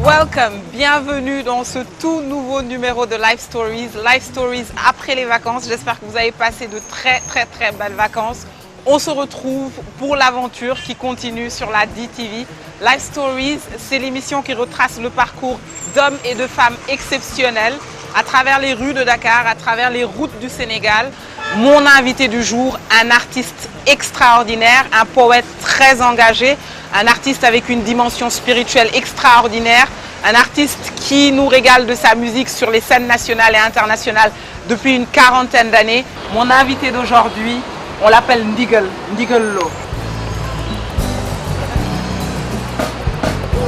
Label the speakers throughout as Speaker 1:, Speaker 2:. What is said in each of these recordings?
Speaker 1: Welcome, bienvenue dans ce tout nouveau numéro de Life Stories. Life Stories après les vacances. J'espère que vous avez passé de très belles vacances. On se retrouve pour l'aventure qui continue sur la DTV. Life Stories, c'est l'émission qui retrace le parcours d'hommes et de femmes exceptionnels à travers les rues de Dakar, à travers les routes du Sénégal. Mon invité du jour, un artiste extraordinaire, un poète très engagé, un artiste avec une dimension spirituelle extraordinaire, un artiste qui nous régale de sa musique sur les scènes nationales et internationales depuis une quarantaine d'années. Mon invité d'aujourd'hui, on l'appelle Ndigal Lo.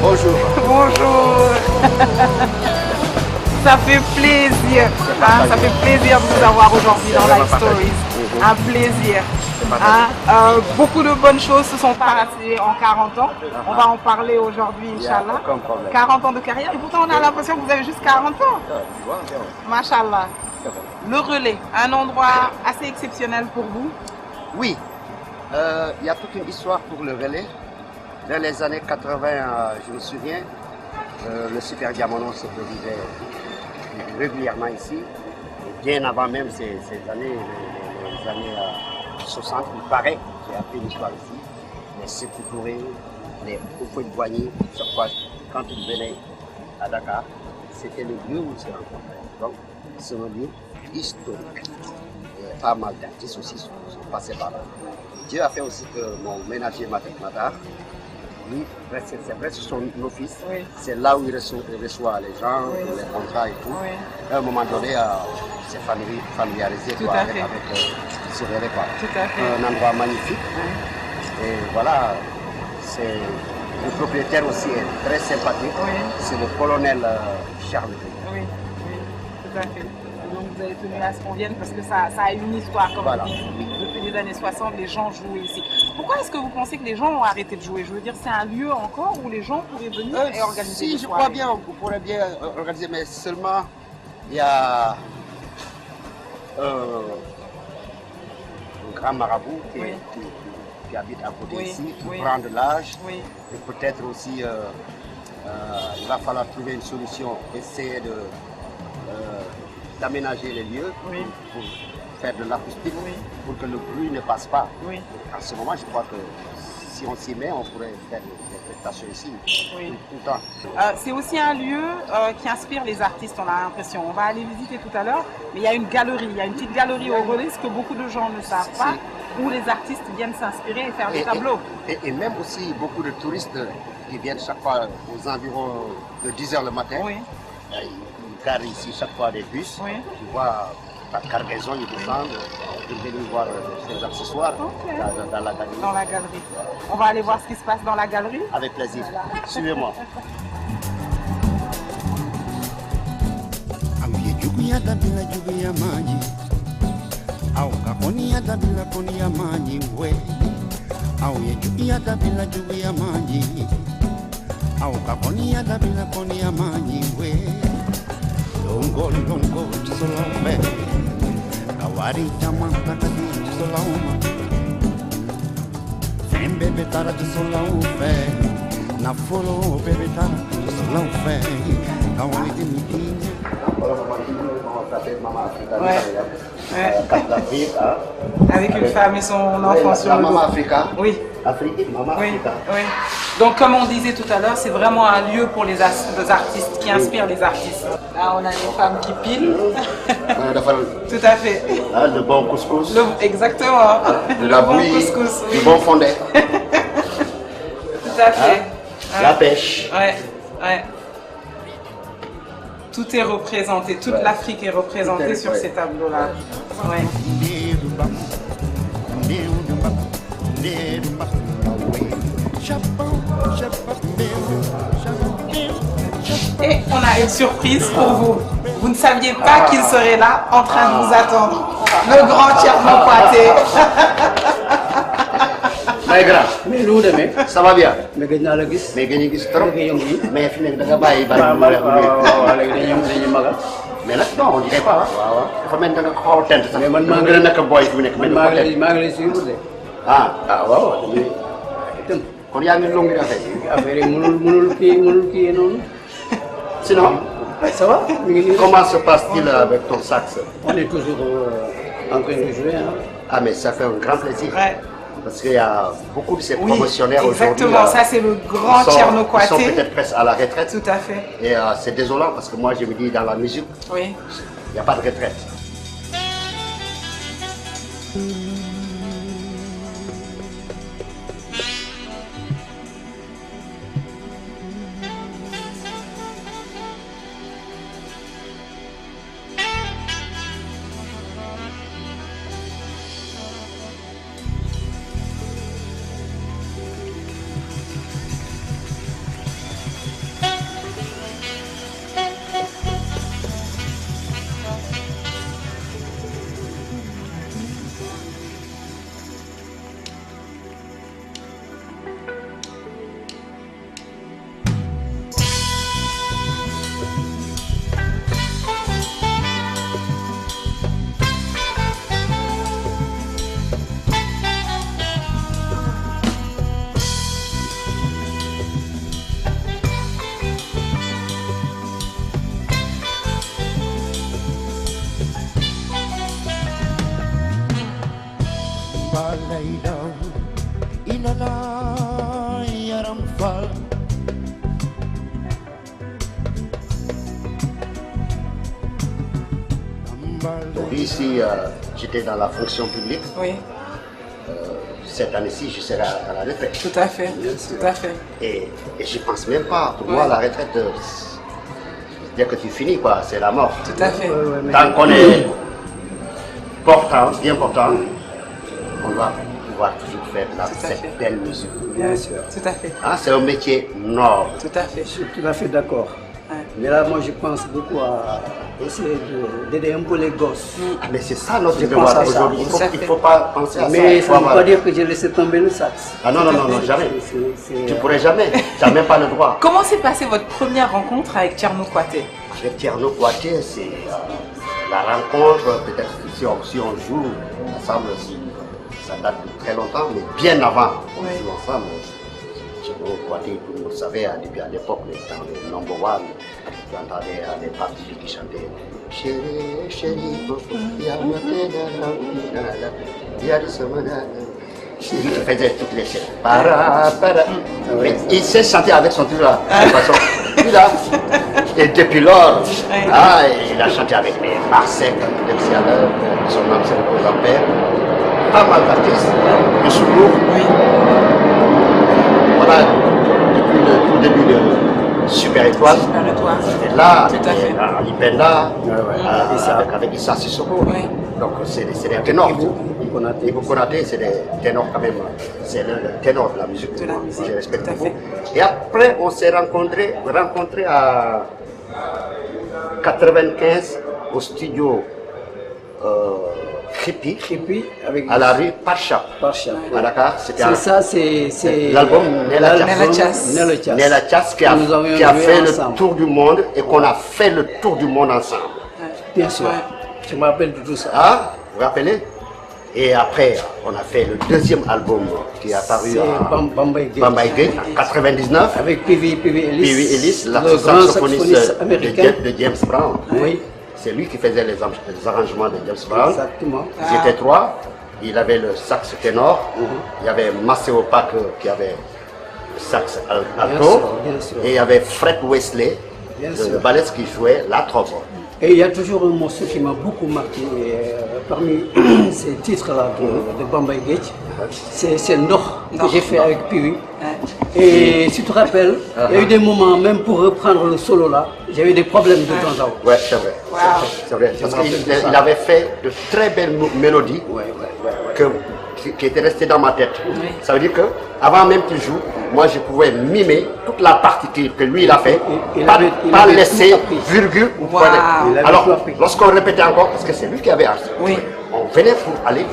Speaker 2: Bonjour.
Speaker 1: Bonjour. Ça fait plaisir. Hein, ça fait plaisir de vous avoir aujourd'hui dans Life Stories. Un plaisir. Hein, beaucoup de bonnes choses se sont passées en 40 ans. On va en parler aujourd'hui, Inch'Allah. 40 ans de carrière. Et pourtant, on a l'impression que vous avez juste 40 ans. Machallah. Le Relais, un endroit assez exceptionnel pour vous.
Speaker 2: Oui, il y a toute une histoire pour le Relais. Dans les années 80, je me souviens, le Super Diamono se produisait régulièrement ici. Bien avant même ces années, les années 60, il paraît, j'ai appris l'histoire ici, les Sékou Touré, les Houphouët-Boigny, chaque fois quand ils venaient à Dakar, c'était le lieu où ils se rencontraient. Donc, c'est un lieu historique. Et pas mal d'artistes aussi sont passés par là. Dieu a fait aussi que mon ménager Matar, lui, c'est vrai, c'est son office. Oui. C'est là où il reçoit les gens, oui, les contrats et tout. Oui. À un moment donné, c'est familiarisé avec ce Relais.
Speaker 1: Tout à fait.
Speaker 2: Un endroit magnifique. Oui. Et voilà, le propriétaire aussi est très sympathique. Oui. C'est le colonel Charles.
Speaker 1: Oui, tout à fait. Donc vous avez tenu à ce qu'on vienne parce que ça a une histoire, comme vous dites. Depuis les années 60, les gens jouaient ici. Pourquoi est-ce que vous pensez que les gens ont arrêté de jouer? Je veux dire, c'est un lieu encore où les gens pourraient venir et organiser
Speaker 2: des soirées. Si, je crois bien, on pourrait bien organiser, mais seulement il y a un grand marabout qui habite à côté ici, qui prend de l'âge. Oui. Et peut-être aussi, il va falloir trouver une solution, essayer d'aménager les lieux pour faire de l'acoustique, pour que le bruit ne passe pas. Oui. En ce moment, je crois que si on s'y met, on pourrait faire des prestations ici tout le temps.
Speaker 1: C'est aussi un lieu qui inspire les artistes, on a l'impression. On va aller visiter tout à l'heure, mais il y a une galerie, il y a une petite galerie au Relais, ce que beaucoup de gens ne savent pas, où les artistes viennent s'inspirer et faire des tableaux.
Speaker 2: Et même aussi beaucoup de touristes qui viennent chaque fois aux environs de 10 h le matin. Oui. Ils garent ici chaque fois des bus. Oui. Tu vois, par cargaison, ils descendent pour venir voir ces accessoires dans la galerie.
Speaker 1: Dans la galerie. On va aller voir ce qui se passe dans la galerie.
Speaker 2: Avec plaisir. Suivez-moi.
Speaker 3: Longo tisolombe Kawari jamanta kadi tisoloma Fembe betara tisolombe Na follow bebe tara tisolombe Kawari timitinha
Speaker 1: Avec une femme et son enfant sur le dos.
Speaker 2: Maman Africa.
Speaker 1: Oui.
Speaker 2: Afrique, Maman Africa.
Speaker 1: Oui. Donc comme on disait tout à l'heure, c'est vraiment un lieu pour les artistes, qui inspire les artistes. Là, on a une femme qui pile. Tout à fait.
Speaker 2: Ah, le bon couscous.
Speaker 1: Exactement.
Speaker 2: De la bouillie,
Speaker 1: couscous,
Speaker 2: du bon fondé.
Speaker 1: Tout à fait.
Speaker 2: La pêche.
Speaker 1: Ouais. Tout est représenté, toute l'Afrique est représentée sur ces tableaux-là. Ouais. Et on a une surprise pour vous. Vous ne saviez pas qu'il serait là en train de vous attendre. Le grand Thierno Kouyaté.
Speaker 2: Mais grand.
Speaker 4: Mais lu demee.
Speaker 2: Ça va bien.
Speaker 4: mais gëj naa la gis.
Speaker 2: mais gëj a gis trop. mais fi nekk da nga bàyyi bari.
Speaker 4: waaw léegi dañuy magal.
Speaker 2: mais nag non on dirait pas.
Speaker 4: waaw
Speaker 2: dafa mel ni da nga xaw a tent sax.
Speaker 4: mais man
Speaker 2: maa ngi gën a nekk booy fi mu nekk.
Speaker 4: maa ngi lay suivre de.
Speaker 2: waaw.
Speaker 4: itam.
Speaker 2: kon yaa ngi longi affaire yi.
Speaker 4: affaire yi mënul kii noonu.
Speaker 2: Sinon,
Speaker 4: Ça va?
Speaker 2: comment se passe-t-il avec ton sax?
Speaker 4: On est toujours en train de jouer. Hein.
Speaker 2: Ah, mais ça fait un grand plaisir.
Speaker 1: Ouais.
Speaker 2: Parce qu'il y a beaucoup de ces
Speaker 1: Oui,
Speaker 2: promotionnaires aujourd'hui.
Speaker 1: exactement. Ça, c'est le grand Tcherno
Speaker 2: Ils sont
Speaker 1: Kouaté.
Speaker 2: peut-être presque à la retraite.
Speaker 1: Tout à fait.
Speaker 2: Et c'est désolant parce que moi, je me dis, dans la musique,
Speaker 1: Oui.
Speaker 2: il n'y a pas de retraite.
Speaker 3: balay daw ilala yaram fal
Speaker 2: Ici, j'étais dans la fonction publique.
Speaker 1: Oui,
Speaker 2: Cette année-ci, je serai à la retraite.
Speaker 1: tout à fait. Tout à fait.
Speaker 2: Et j'y pense même pas. Pour moi, la retraite, dès que tu finis, quoi, c'est la mort.
Speaker 1: Tout à fait.
Speaker 2: Tant qu'on est portant, bien portant, on doit pouvoir toujours faire
Speaker 1: Tout à fait.
Speaker 2: cette belle musique.
Speaker 1: Bien sûr. Tout à fait.
Speaker 2: Hein, c'est un métier noble.
Speaker 1: Tout à fait.
Speaker 4: Je suis tout à fait d'accord.
Speaker 1: Ouais.
Speaker 4: Mais là, moi, je pense beaucoup à essayer d'aider un peu les gosses.
Speaker 2: Ah, mais c'est ça notre
Speaker 4: Je
Speaker 2: devoir
Speaker 4: pense à ça.
Speaker 2: aujourd'hui. Il
Speaker 1: Tout à
Speaker 2: ne
Speaker 1: fait.
Speaker 2: faut pas penser à
Speaker 4: Mais
Speaker 2: ça.
Speaker 4: ça ne veut pas dire que j'ai laissé tomber le sax.
Speaker 2: Ah non, non, non, non, jamais.
Speaker 4: C'est-
Speaker 2: Tu ne pourrais jamais. Tu n'as même pas le droit.
Speaker 1: Comment s'est passée votre première rencontre avec Tcherno Kouaté?
Speaker 2: Avec Tcherno Kouaté, c'est la rencontre, peut-être si on joue ensemble, ça date de très longtemps, mais bien avant qu'on
Speaker 1: Oui.
Speaker 2: joue ensemble. Tcherno Kouaté, tout le monde savait, depuis à l'époque, dans le number one, tu entendais les parties qui chantaient Chérie, chérie, il y a il faisait toutes les chaînes. Mais il sait chanter avec son truc là. De toute façon, puis là. Et depuis lors, il a chanté avec les Marsec, son nom c'est le Ampère, pas mal d'artistes, le Soulour. Voilà, depuis le tout début de Super Étoile.
Speaker 1: Super Étoile.
Speaker 2: C'était là,
Speaker 1: Tout à fait.
Speaker 2: à Lipenda,
Speaker 4: Issa.
Speaker 2: avec Issa Sissoko.
Speaker 1: Oui.
Speaker 2: Donc c'est des ténors.
Speaker 4: Konaté.
Speaker 2: Ibou Konaté, c'est des ténors quand même. C'est le ténor de la musique.
Speaker 1: De la musique,
Speaker 2: Je respecte
Speaker 1: tout à
Speaker 2: beaucoup.
Speaker 1: fait.
Speaker 2: Et après, on s'est rencontrés à 95 au studio Khipi,
Speaker 4: Et puis, avec
Speaker 2: à la rue Pacha,
Speaker 4: Pacha.
Speaker 2: à Dakar. C'était
Speaker 4: C'est ça, c'est
Speaker 2: l'album Nella
Speaker 1: Chas.
Speaker 4: Nella Chas.
Speaker 2: Nella Chas qui
Speaker 4: Nous avions
Speaker 2: qui a
Speaker 4: joué
Speaker 2: fait
Speaker 4: ensemble.
Speaker 2: le tour du monde et qu'on a fait le tour du monde ensemble.
Speaker 4: Bien sûr.
Speaker 1: Ouais.
Speaker 4: Je me rappelle de tout ça.
Speaker 2: Ah, vous vous rappelez? Et après, on a fait le deuxième album qui est apparu
Speaker 4: C'est
Speaker 2: à
Speaker 4: Bambay Gate.
Speaker 2: Bambay Gate en 99.
Speaker 4: Avec P.V. Ellis.
Speaker 2: Pee Wee Ellis,
Speaker 4: le grand
Speaker 2: saxophoniste
Speaker 4: saxophoniste américain.
Speaker 2: de James Brown.
Speaker 4: Oui,
Speaker 2: C'est lui qui faisait les arrangements de James Brown.
Speaker 4: exactement.
Speaker 2: Ils étaient trois. Il avait le sax ténor. Il y avait Maceo Pack qui avait le sax alto.
Speaker 4: bien sûr.
Speaker 2: Et il y avait Fred Wesley,
Speaker 4: Bien
Speaker 2: le
Speaker 4: sûr.
Speaker 2: ballet qui jouait la trompette.
Speaker 4: Et il y a toujours un morceau qui m'a beaucoup marqué parmi ces titres-là de Bambay Gate. C'est Nord que j'ai fait avec P.V. Et si tu te rappelles, il y a eu des moments, même pour reprendre le solo là, j'avais des problèmes de temps à autre.
Speaker 2: Ouais, c'est vrai.
Speaker 1: Wow.
Speaker 2: C'est vrai. Parce
Speaker 4: me rappelle de
Speaker 2: qu'il
Speaker 4: ça.
Speaker 2: il avait fait de très belles mélodies.
Speaker 4: Ouais.
Speaker 2: Qui était resté dans ma tête. Ça veut dire que avant même qu'il joue, moi je pouvais mimer toute la partie que lui il a fait,
Speaker 4: Il
Speaker 2: pas,
Speaker 4: avait
Speaker 2: pas
Speaker 4: tout
Speaker 2: laisser
Speaker 4: appris.
Speaker 2: virgule ou
Speaker 1: Wow.
Speaker 2: point.
Speaker 4: Il avait
Speaker 2: Alors,
Speaker 4: tout appris.
Speaker 2: lorsqu'on répétait encore, parce que c'est lui qui avait appris,
Speaker 1: Oui.
Speaker 2: on venait pour aller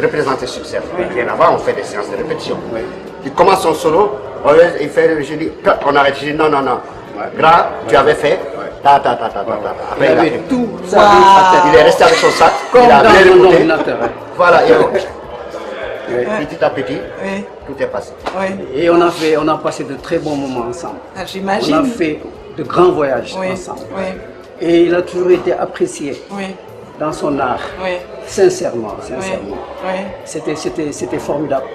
Speaker 2: représenter sur scène. Bien avant, on fait des séances de répétition. Il commence son solo, il fait, je dis, on arrête, je dis non, non, non. Grand, tu avais fait, ta. Après,
Speaker 4: Il
Speaker 2: il a
Speaker 4: avait
Speaker 2: fait.
Speaker 4: tout ça.
Speaker 1: Wow.
Speaker 4: à tête.
Speaker 2: Il est resté avec son sac,
Speaker 4: Comme
Speaker 2: il a
Speaker 4: dans
Speaker 2: bien
Speaker 4: mon
Speaker 2: écouté.
Speaker 4: ordinateur.
Speaker 2: Voilà, et petit à petit,
Speaker 1: Oui.
Speaker 2: tout est passé.
Speaker 1: Oui.
Speaker 4: Et on a passé de très bons moments ensemble.
Speaker 1: Ah,
Speaker 4: On a
Speaker 1: j'imagine.
Speaker 4: fait de grands voyages ensemble. Et il a toujours été apprécié dans son art, sincèrement. C'était formidable.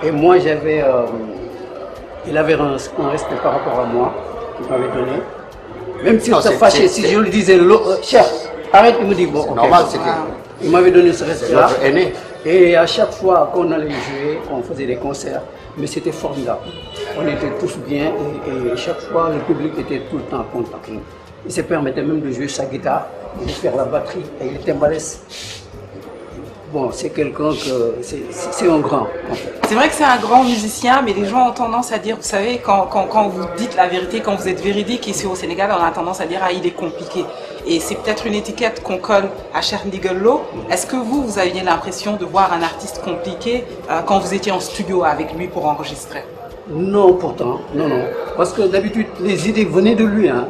Speaker 4: Et moi, il avait un respect par rapport à moi, qu'il m'avait donné. Même s'il se fâchait, si je lui disais, cher, arrête, il me dit, bon, ok.
Speaker 2: Normal,
Speaker 4: il m'avait donné ce respect-là. Et à chaque fois qu'on allait jouer, qu'on faisait des concerts, mais c'était formidable. On était tous bien et chaque fois, le public était tout le temps content. Il se permettait même de jouer sa guitare, de faire la batterie et il timbalès. Bon, c'est quelqu'un que... C'est un grand, en fait.
Speaker 1: C'est vrai que c'est un grand musicien, mais les gens ont tendance à dire, vous savez, quand vous dites la vérité, quand vous êtes véridique, ici au Sénégal, on a tendance à dire « Ah, il est compliqué ». Et c'est peut-être une étiquette qu'on colle à Cheikh Ndigal Lo. Est-ce que vous aviez l'impression de voir un artiste compliqué quand vous étiez en studio avec lui pour enregistrer?
Speaker 4: Non, pourtant, non. Parce que d'habitude, les idées venaient de lui. Hein.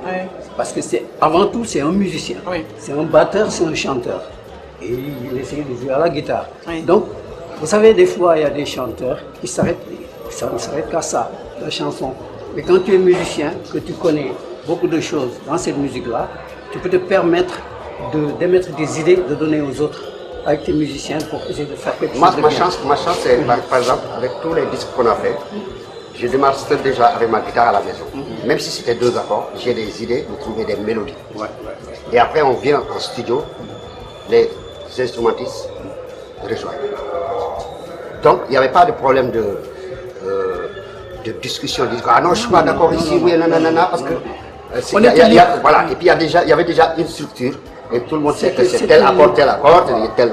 Speaker 4: Parce que avant tout, c'est un musicien. C'est un batteur, c'est un chanteur. Et il essayait de jouer à la guitare. Donc, vous savez, des fois, il y a des chanteurs qui s'arrêtent, ça ne s'arrête qu'à ça, la chanson. Mais quand tu es musicien, que tu connais beaucoup de choses dans cette musique-là, tu peux te permettre d'émettre des idées, de donner aux autres avec tes musiciens pour essayer de faire quelque chose de bien.
Speaker 2: Ma chance, c'est par exemple, avec tous les disques qu'on a fait, je démarre déjà avec ma guitare à la maison. Même si c'était 2 accords, j'ai des idées de trouver des mélodies. Et après, on vient en studio, les instrumentistes rejoignent. Donc, il n'y avait pas de problème de discussion. Ils disent, ah non, je ne suis pas d'accord ici, oui, nanana, parce que... voilà, et puis il y avait déjà une structure, et tout le monde sait que c'est tel accord, tel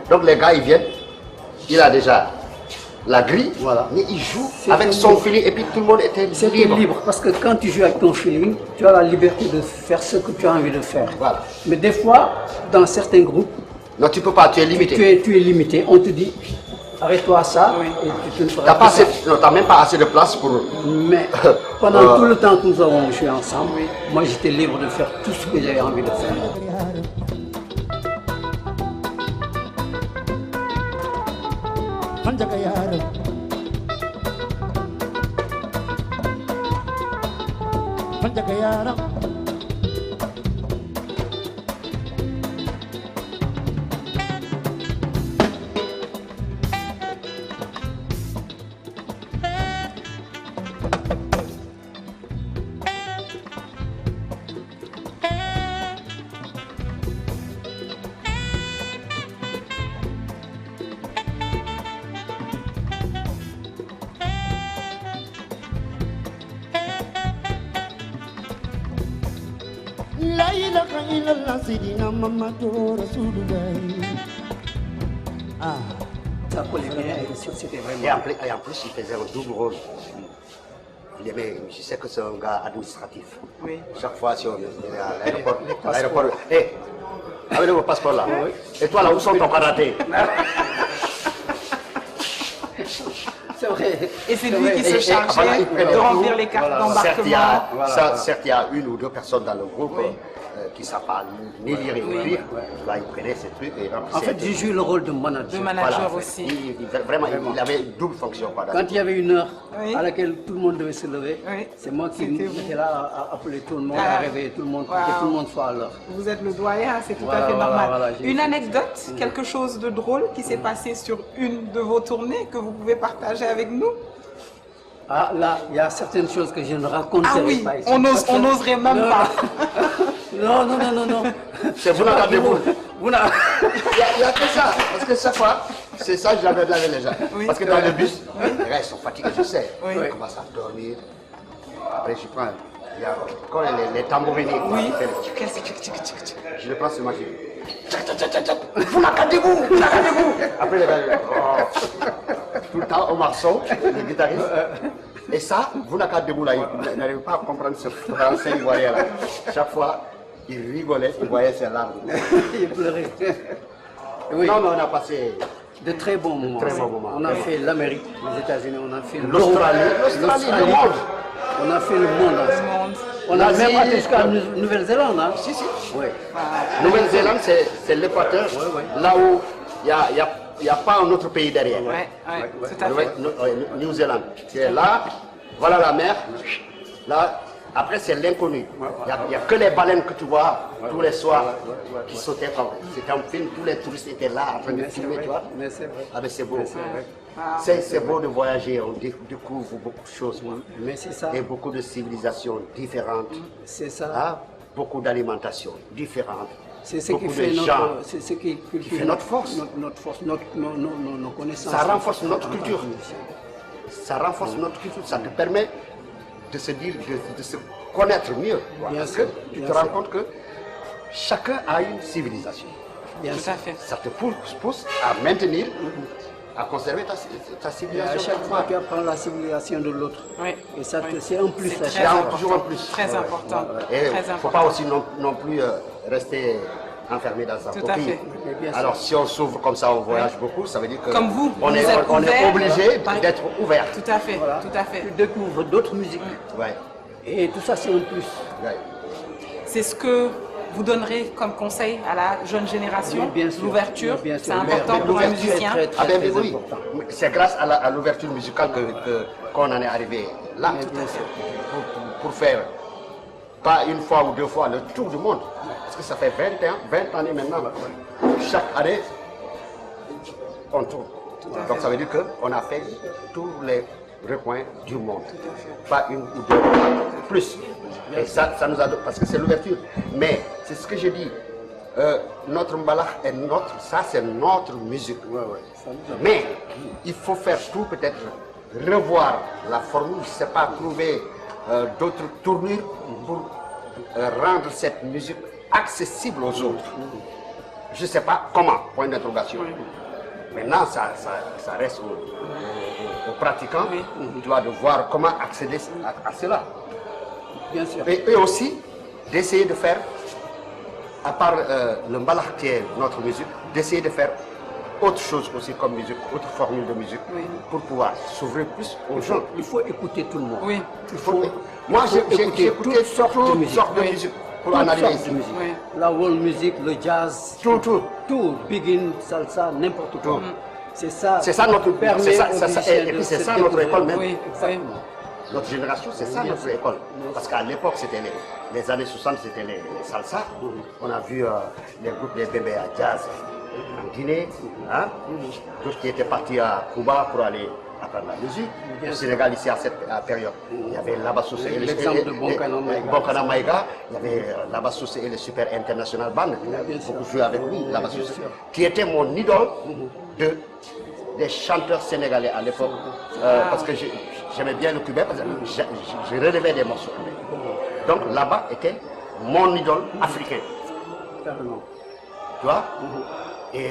Speaker 2: Donc les gars, ils viennent, il a déjà la grille, mais il joue avec son feeling, et puis tout le monde était libre.
Speaker 4: Parce que quand tu joues avec ton feeling, tu as la liberté de faire ce que tu as envie de faire. Mais des fois, dans certains groupes,
Speaker 2: non, tu ne peux pas, tu es limité.
Speaker 4: Tu es limité, on te dit, arrête-toi à ça, et tu ne feras pas.
Speaker 2: Tu n'as même pas assez de place pour...
Speaker 4: Mais pendant tout le temps que nous avons joué ensemble, moi j'étais libre de faire tout ce que j'avais envie de faire.
Speaker 2: Et en plus, il faisait un double rôle. Je sais que c'est un gars administratif. Chaque fois, si on est à l'aéroport, hé, avec vos passeports là. Et toi là, où sont ton karaté?
Speaker 4: C'est vrai.
Speaker 1: Et c'est lui qui se chargeait de remplir les cartes d'embarquement.
Speaker 2: Certes, il y a 1 ou 2 personnes dans le groupe qui ne savent pas ni lire ni écrire. Là, il prenait ces trucs et remplissait.
Speaker 4: En fait, j'ai joué le rôle de manager.
Speaker 1: De manager aussi.
Speaker 2: Vraiment, il avait une double fonction.
Speaker 4: Quand il y avait une heure à laquelle tout le monde devait se lever, c'est moi qui étais là à appeler tout le monde, à réveiller tout le monde, pour que tout le monde soit à l'heure.
Speaker 1: Vous êtes le doyen, c'est tout à fait normal. Une anecdote, quelque chose de drôle qui s'est passé sur une de vos tournées que vous pouvez partager avec nous?
Speaker 4: Ah là, il y a certaines choses que je ne raconterai pas ici.
Speaker 1: On n'oserait même pas.
Speaker 4: Non.
Speaker 2: C'est vous n'entendez-vous. Il n'y a que ça. Parce que chaque fois, c'est ça que j'avais avec les gens. Parce que dans le bus, les gars ils sont fatigués, je sais. Ils commencent à dormir. Après, je prends. Il y a quand les tambourines. Je le prends sur ma fille. Vous n'entendez-vous. Après, les gars, tout le temps au marceau, le guitariste. Et ça, vous n'entendez-vous là, il n'arrive pas à comprendre ce français ivoirien là. Chaque fois, il rigolait, il voyait ses larmes.
Speaker 4: Il pleurait.
Speaker 2: Non, mais on a passé
Speaker 4: de très bons moments. On a fait l'Amérique, les États-Unis, on a fait
Speaker 2: l'Australie, le monde.
Speaker 4: On a fait le monde ensemble. On a même été jusqu'à Nouvelle-Zélande. Hein?
Speaker 2: Si. Oui. Nouvelle-Zélande, c'est l'équateur, là où il n'y a pas un autre pays derrière.
Speaker 1: Tout à fait.
Speaker 2: New-Zélande. C'est là, voilà la mer. Là, Après, c'est l'inconnu. Il n'y a que les baleines que tu vois tous les soirs qui sautaient. C'était un film, tous les touristes étaient là en train de filmer, tu vois.
Speaker 4: Mais c'est vrai.
Speaker 2: Ah, mais c'est beau.
Speaker 1: Ah,
Speaker 2: C'est beau de voyager, on découvre beaucoup de choses.
Speaker 4: Mais c'est ça.
Speaker 2: Et beaucoup de civilisations différentes.
Speaker 4: C'est ça.
Speaker 2: Ah, beaucoup d'alimentation différente.
Speaker 4: C'est ce qui
Speaker 2: Beaucoup
Speaker 4: fait
Speaker 2: de gens.
Speaker 4: notre, c'est ce qui
Speaker 2: fait notre force.
Speaker 4: Notre force, nos connaissances.
Speaker 2: Ça renforce notre culture. Ça renforce notre culture, ça te permet de se dire, de se connaître mieux.
Speaker 4: Bien
Speaker 2: Parce
Speaker 4: sûr,
Speaker 2: que tu
Speaker 4: bien
Speaker 2: te rends
Speaker 4: sûr.
Speaker 2: compte que chacun a une civilisation.
Speaker 4: Bien
Speaker 1: tout
Speaker 4: sûr.
Speaker 1: à fait.
Speaker 2: Ça te pousse à maintenir, à conserver ta
Speaker 4: Et à
Speaker 2: civilisation.
Speaker 4: chaque fois, tu apprends la civilisation de l'autre.
Speaker 1: Oui.
Speaker 4: Et ça,
Speaker 1: Oui.
Speaker 4: c'est un plus.
Speaker 1: C'est
Speaker 4: à
Speaker 1: très
Speaker 4: chaque fois.
Speaker 1: important.
Speaker 2: toujours en plus.
Speaker 1: Très important.
Speaker 2: Et il
Speaker 1: Très
Speaker 2: ne faut
Speaker 1: important.
Speaker 2: pas aussi non plus rester enfermé dans un
Speaker 1: Tout à
Speaker 2: coquille.
Speaker 1: fait.
Speaker 4: Mais bien sûr.
Speaker 2: Alors si on s'ouvre comme ça, on voyage beaucoup, ça veut dire que
Speaker 1: Comme vous,
Speaker 2: on
Speaker 1: vous
Speaker 2: est
Speaker 1: êtes ouvert.
Speaker 2: obligé
Speaker 1: Oui.
Speaker 2: d'être ouvert.
Speaker 1: Tout à fait.
Speaker 4: Voilà.
Speaker 1: Tout à fait.
Speaker 4: Tu découvres d'autres musiques.
Speaker 2: Ouais,
Speaker 4: Et tout ça, c'est un plus.
Speaker 2: ouais.
Speaker 1: C'est ce que vous donnerez comme conseil à la jeune génération.
Speaker 4: Oui, bien sûr.
Speaker 1: L'ouverture,
Speaker 4: Bien
Speaker 1: c'est
Speaker 4: sûr.
Speaker 1: important pour un
Speaker 2: l'ouverture est
Speaker 1: musicien.
Speaker 4: très,
Speaker 2: Ah ben
Speaker 4: très
Speaker 2: oui,
Speaker 4: important.
Speaker 2: c'est grâce à l'ouverture musicale qu'on en est arrivé là.
Speaker 4: Mais bien sûr.
Speaker 2: Pour faire, pas une fois ou deux fois, le tour du monde. Parce que ça fait 20 années maintenant. Chaque année, on tourne. Donc ça veut dire qu'on a fait tous les recoins du monde. Pas une ou deux, plus. Et ça nous a, parce que c'est l'ouverture. Mais c'est ce que je dis. Notre mbalax est ça c'est notre musique. Mais il faut faire tout, peut-être revoir la formule, je ne sais pas, trouver d'autres tournures pour rendre cette musique accessible aux autres. Je ne sais pas comment, point d'interrogation. Maintenant, ça reste aux pratiquants, tu vois, de voir comment accéder à cela.
Speaker 4: Bien sûr.
Speaker 2: Et aussi, d'essayer de faire, à part le mbalax qui est notre musique, d'essayer de faire autre chose aussi comme musique, autre formule de musique, pour pouvoir s'ouvrir plus aux gens.
Speaker 4: Il faut écouter tout le monde.
Speaker 1: Oui.
Speaker 2: Il faut- Moi, j'ai écouté
Speaker 4: toutes sortes de musique.
Speaker 2: sortes de musique pour en
Speaker 4: Toutes
Speaker 2: arriver
Speaker 4: sortes
Speaker 2: ici.
Speaker 4: de musique.
Speaker 1: Oui.
Speaker 4: La world music, le jazz,
Speaker 2: Tout.
Speaker 4: begin, salsa, n'importe quoi.
Speaker 2: Tout.
Speaker 4: C'est ça.
Speaker 2: C'est ça notre-
Speaker 4: qui permet
Speaker 2: c'est ça-
Speaker 4: aux
Speaker 2: c'est ça-
Speaker 4: musiciens
Speaker 2: et puis
Speaker 4: de
Speaker 2: c'est
Speaker 4: se
Speaker 2: ça notre
Speaker 4: découvrir.
Speaker 2: école même.
Speaker 1: Oui,
Speaker 4: Exactement.
Speaker 2: Notre génération, c'est ça notre école. Parce qu'à l'époque, c'était les années 60, c'était les salsa. On a vu les groupes des bébés à jazz en Guinée, hein? D'autres qui étaient partis à Cuba pour aller apprendre la musique. Au Sénégal, ici, à cette période, il y avait Labassous et
Speaker 4: L'exemple de Bonkana Maïga.
Speaker 2: Bonkana Maïga. Il y avait Labassous et le Super International Band. J'ai beaucoup joué avec lui, Labassous, qui était mon idole des chanteurs sénégalais à l'époque. Parce que j'aimais bien le cubain, parce que je relevais des morceaux. Donc là-bas était mon idole africain.
Speaker 4: Carrément.
Speaker 2: Tu vois? Et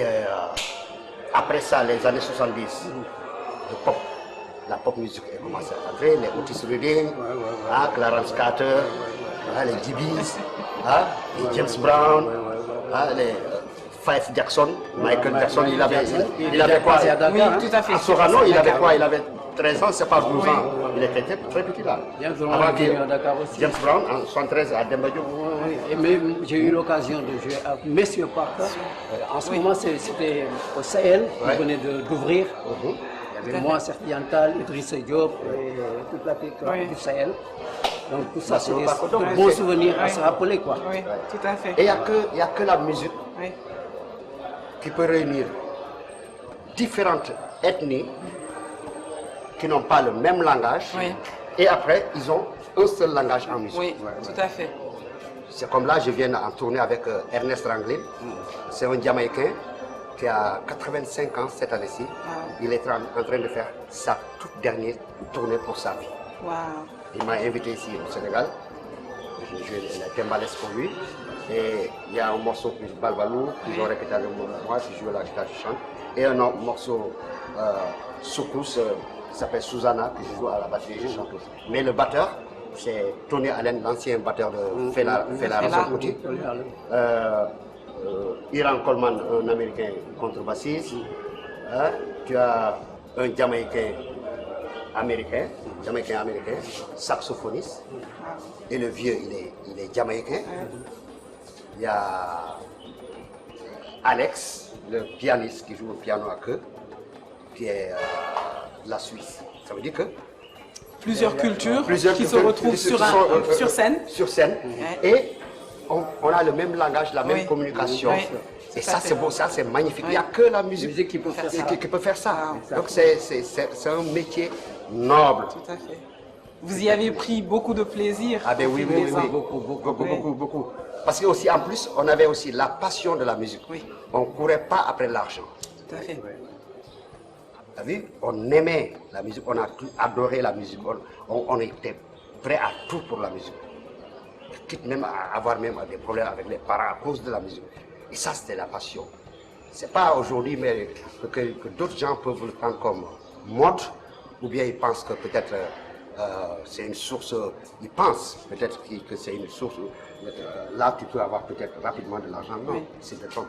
Speaker 2: après ça, les années 70, le pop, la pop musique a commencé à entrer, les Otis Redding, hein, Clarence Carter, hein, les DBs, hein, les James Brown, hein, les Fife Jackson, Michael Jackson, il avait quoi?
Speaker 4: passé à Dakar,
Speaker 1: Oui,
Speaker 4: hein.
Speaker 1: tout à fait.
Speaker 2: À Sorano, il avait quoi? Il avait 13 ans, c'est pas 12 ans. Il était très petit là.
Speaker 4: James Brown
Speaker 2: Avant
Speaker 4: est venu à Dakar aussi.
Speaker 2: James Brown, en 73 à Demba Diop.
Speaker 4: Oui, et même j'ai eu l'occasion de jouer à Messieurs Parker. En ce moment, c'était au Sahel, qui
Speaker 2: Ouais.
Speaker 4: venait d'ouvrir. Il y avait moi, Serti Antal, Idrissa Diop et toute la clique du Sahel. Donc tout ça, c'est des
Speaker 2: Parker, donc,
Speaker 4: bons
Speaker 2: c'est-
Speaker 4: souvenirs à se rappeler, quoi.
Speaker 1: Oui, tout à fait.
Speaker 2: Et il n'y a que la musique
Speaker 1: Oui.
Speaker 2: qui peut réunir différentes ethnies qui n'ont pas le même langage.
Speaker 1: Oui.
Speaker 2: Et après, ils ont un seul langage en musique.
Speaker 1: Oui, tout à fait.
Speaker 2: C'est comme là, je viens en tournée avec Ernest Ranglin. C'est un Jamaïcain qui a 85 ans cette année-ci. Il est en train de faire sa toute dernière tournée pour sa vie.
Speaker 1: Wow.
Speaker 2: Il m'a invité ici au Sénégal. J'ai joué la timbales pour lui. Et il y a un morceau que Balbalou, qu'ils ont répété avec moi, je joue la guitare, je chante. Et un autre morceau, Soukous, qui s'appelle Susanna, que je joue à la batterie, je chante aussi. Mais le batteur, c'est Tony Allen, l'ancien batteur de Fela Razor-Kuti. Iran Coleman, un Américain contrebassiste. Hein? Tu as un Jamaïcain américain, saxophoniste. Et le vieux, il est jamaïcain. Il y a Alex, le pianiste qui joue au piano à queue, qui est de la Suisse. Ça veut dire que
Speaker 1: Plusieurs cultures qui
Speaker 2: cultures
Speaker 1: se retrouvent sur scène.
Speaker 2: Sur scène.
Speaker 1: Ouais.
Speaker 2: Et on a le même langage, la même
Speaker 1: Oui.
Speaker 2: communication.
Speaker 1: Oui.
Speaker 2: Et
Speaker 1: Tout à
Speaker 2: ça,
Speaker 1: fait.
Speaker 2: c'est beau, ça, c'est magnifique.
Speaker 1: Oui.
Speaker 2: Il n'y a que la musique
Speaker 4: qui peut faire ça.
Speaker 2: qui peut faire ça.
Speaker 1: Ah.
Speaker 2: Donc, c'est un métier noble.
Speaker 1: Tout à fait. Vous y avez pris beaucoup de plaisir.
Speaker 2: Ah ben
Speaker 1: au
Speaker 2: oui,
Speaker 1: fil
Speaker 2: oui,
Speaker 1: des
Speaker 2: oui,
Speaker 1: ans.
Speaker 2: oui. Beaucoup. Parce que aussi, en plus, on avait aussi la passion de la musique.
Speaker 1: Oui.
Speaker 2: On ne courait pas après l'argent.
Speaker 1: Tout à fait.
Speaker 2: Vous avez vu, on aimait la musique, on a adoré la musique, on était prêt à tout pour la musique. Quitte même à avoir même des problèmes avec les parents à cause de la musique. Et ça, c'était la passion. C'est pas aujourd'hui, mais que d'autres gens peuvent le prendre comme mode, ou bien ils pensent que peut-être c'est une source, ils pensent peut-être que c'est une source, là tu peux avoir peut-être rapidement de l'argent. Non, c'est de temps.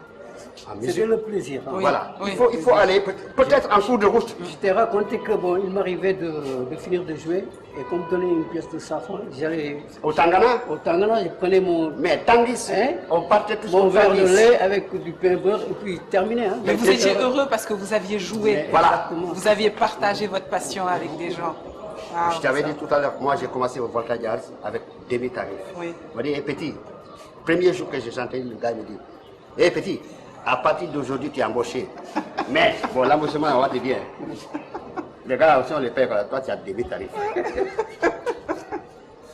Speaker 4: C'était le plaisir. Hein.
Speaker 1: Oui.
Speaker 2: Voilà,
Speaker 1: Oui.
Speaker 2: il faut aller peut-être en cours de route.
Speaker 4: Je t'ai raconté que bon, il m'arrivait de finir de jouer et qu'on me donnait une pièce de safran, j'allais
Speaker 2: Au Tangana,
Speaker 4: au Tangana, je prenais
Speaker 2: mais Tangis,
Speaker 4: Hein?
Speaker 2: on partait tous
Speaker 4: mon
Speaker 2: au
Speaker 4: verre de
Speaker 2: Tangis.
Speaker 4: lait avec du pain beurre et puis terminé. Hein.
Speaker 1: Mais vous étiez heureux parce que vous aviez joué.
Speaker 2: Voilà.
Speaker 1: Vous aviez partagé votre passion avec des gens. Ah,
Speaker 2: Je t'avais
Speaker 1: ça.
Speaker 2: dit tout à l'heure, moi j'ai commencé au Volta Jazz avec débit tarif.
Speaker 1: Oui.
Speaker 2: Il m'a dit, hé petit, premier jour que j'ai chanté, le gars me dit, hé petit, à partir d'aujourd'hui tu es embauché. Mais bon, l'embauchement, on va te dire. Les gars aussi on les paye, toi tu as débit tarif.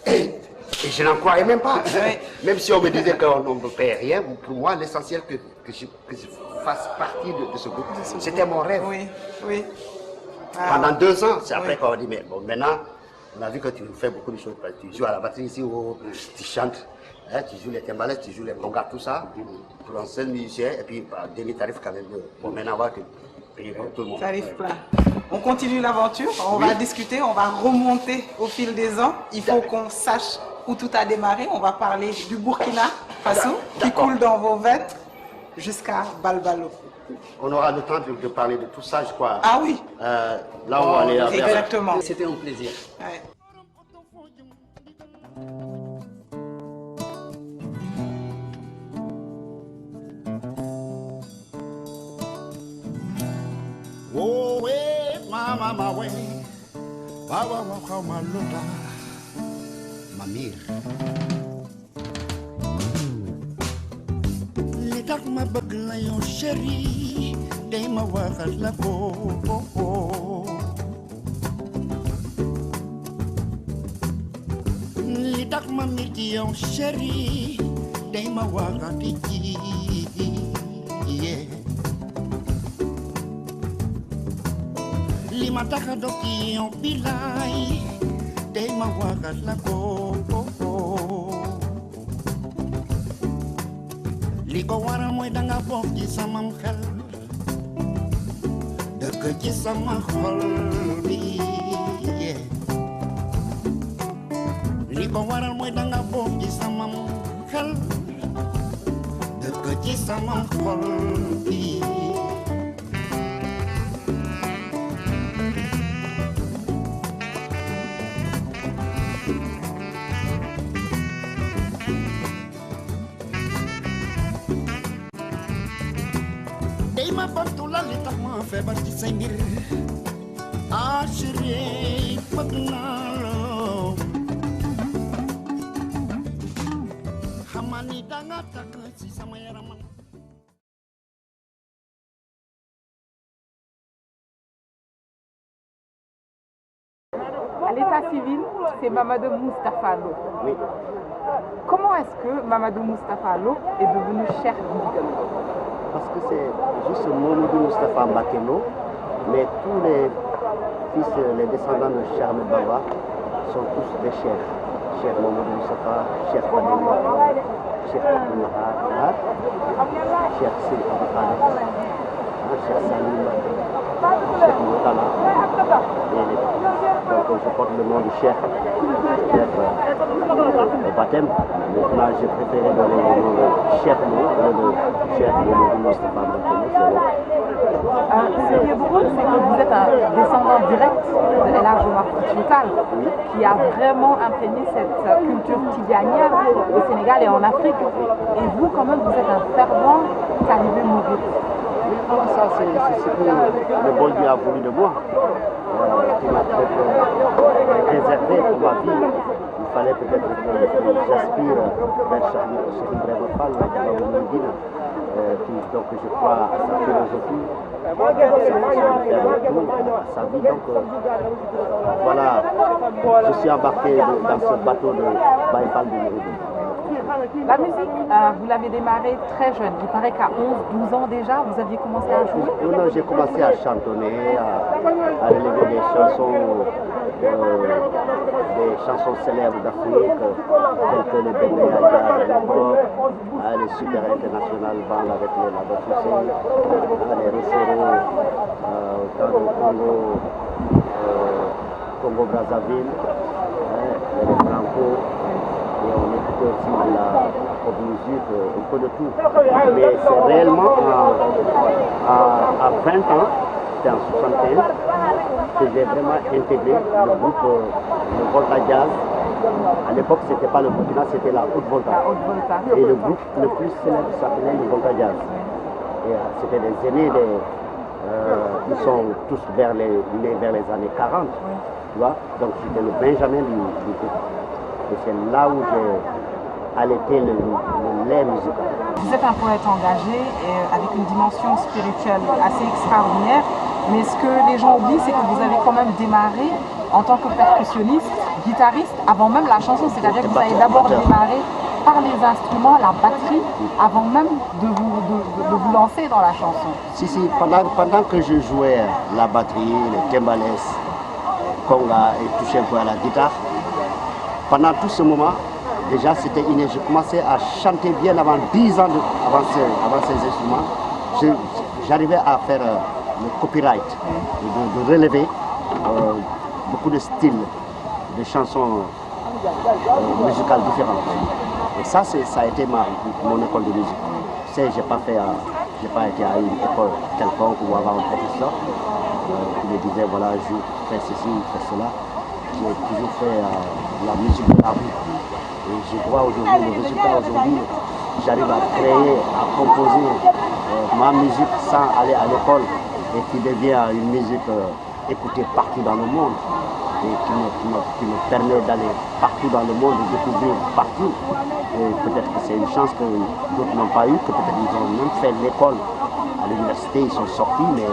Speaker 2: Et je n'en croyais même pas.
Speaker 1: Oui.
Speaker 2: Même si on me disait qu'on ne me paye rien, pour moi l'essentiel que je fasse partie de ce groupe, c'était mon rêve.
Speaker 1: Oui, oui. Ah.
Speaker 2: Pendant 2 ans, c'est après
Speaker 1: Oui.
Speaker 2: qu'on a dit, mais bon, maintenant, on a vu que tu fais beaucoup de choses. Tu joues à la batterie ici, tu chantes, hein, tu joues les timbales, tu joues les bongas, tout ça, pour un seul musicien, et puis demi tarif quand même. Bon, maintenant, on va te payer pour tout le monde.
Speaker 1: Tarif plein. On continue l'aventure, on va discuter, on va remonter au fil des ans. Il faut qu'on sache où tout a démarré. On va parler du Burkina Faso qui
Speaker 2: D'accord.
Speaker 1: coule dans vos veines jusqu'à Balbalo.
Speaker 2: On aura le temps de parler de tout ça, je crois.
Speaker 1: Ah oui,
Speaker 2: Là, on va aller vers...
Speaker 1: exactement.
Speaker 4: C'était un plaisir.
Speaker 1: Ouais.
Speaker 3: Oh, way, mama, way. Baba, waka, malota. Mamir. Li tax ma bëgg la yow chéri, day ma waxal la ko. Li tax ma mir ci yow chéri, day ma waxati ci. Yeah. Li ma tax a dog ci yow bilaay, day ma waxal la ko. Li ko waral mooy danga bokk ci sama xel, dëkk ci sama xol bi. Li ko waral mooy danga bokk ci sama xel, dëkk ci sama xol bi. Day ma bantu la li tax ma feebar ci say mbir, ah chérie bëgg naa la, xamal ni danga takk ci sama yaram.
Speaker 5: À l'état civil, c'est Mamadou Moustapha Lo.
Speaker 2: Oui.
Speaker 5: Comment est-ce que Mamadou Moustapha Lo est devenu Cheikh Ndigal?
Speaker 2: Parce que c'est juste Mamadou Moustapha Mbakelo, mais tous les fils, les descendants de Cheikh Ahmed Bamba sont tous des chefs. Cheikh Mamadou Moustapha, Cheikh Fadil, Cheikh Abdullah, Cheikh Sidi Abdullah, Cheikh Salim, Cheikh Moutala. Donc je porte le nom du Cheikh au baptême. Maintenant j'ai préféré donner le nom de Cheikh Mamadou Moustapha Mbakelo.
Speaker 5: Ce qui est drôle, c'est que vous êtes un descendant direct de El Hadj Omar Foutiyou, qui a vraiment imprégné cette culture tidjanienne au Sénégal et en Afrique. Et vous, quand même, vous êtes un fervent talibé mouride.
Speaker 2: Ça, c'est ce que le bon Dieu a voulu de moi. Qui m'a peut-être réservé pour ma vie. Il fallait peut-être que j'aspire vers Cheikh Ibrahima Fall, donc je crois à sa philosophie, à sa façon de faire le tout, à sa vie. Donc voilà, je suis embarqué dans ce bateau de Baye Fall de Méridien.
Speaker 5: La musique, vous l'avez démarré très jeune. Il paraît qu'à 11-12 ans déjà, vous aviez commencé à jouer.
Speaker 2: Non, j'ai commencé à chantonner, à relever des chansons célèbres d'Afrique, telles que les Bébé Aïda à l'époque, les Super Internationales Band avec les Lado Foussé, les Rossero, au temps du Congo-Brazzaville, les Franco. Et on écoutait aussi de la pop musique, un peu de tout. Mais c'est réellement à 20 ans, c'était en 75, que j'ai vraiment intégré le groupe le Volta Jazz. À l'époque, ce n'était pas le Burkina, c'était la Haute Volta. Et le groupe le plus célèbre s'appelait le Volta Jazz. Et c'était des aînés, ils sont tous nés vers les années 40. Tu vois? Donc j'étais le Benjamin du groupe. Et c'est là où j'ai allaité le lait musical.
Speaker 5: Vous êtes un poète engagé et avec une dimension spirituelle assez extraordinaire, mais ce que les gens oublient, c'est que vous avez quand même démarré en tant que percussionniste, guitariste, avant même la chanson, c'est-à-dire que vous avez d'abord démarré par les instruments, la batterie, avant même de vous lancer dans la chanson.
Speaker 2: Si, pendant que je jouais la batterie, les timbales, conga et touchais un peu à la guitare, pendant tout ce moment, déjà c'était inné. Je commençais à chanter bien avant 10 ans avant ces instruments. J'arrivais à faire le copyright, de relever beaucoup de styles, de chansons musicales différentes. Et ça a été mon école de musique. Tu sais, j'ai pas été à une école quelconque ou avoir un professeur qui me disait voilà, je fais ceci, je fais cela. J'ai toujours fait la musique de la rue. Et je vois aujourd'hui, le résultat aujourd'hui, j'arrive à créer, à composer ma musique sans aller à l'école et qui devient une musique écoutée partout dans le monde et qui me permet d'aller partout dans le monde et découvrir partout. Et peut-être que c'est une chance que d'autres n'ont pas eu, que peut-être ils ont même fait l'école à l'université, ils sont sortis, mais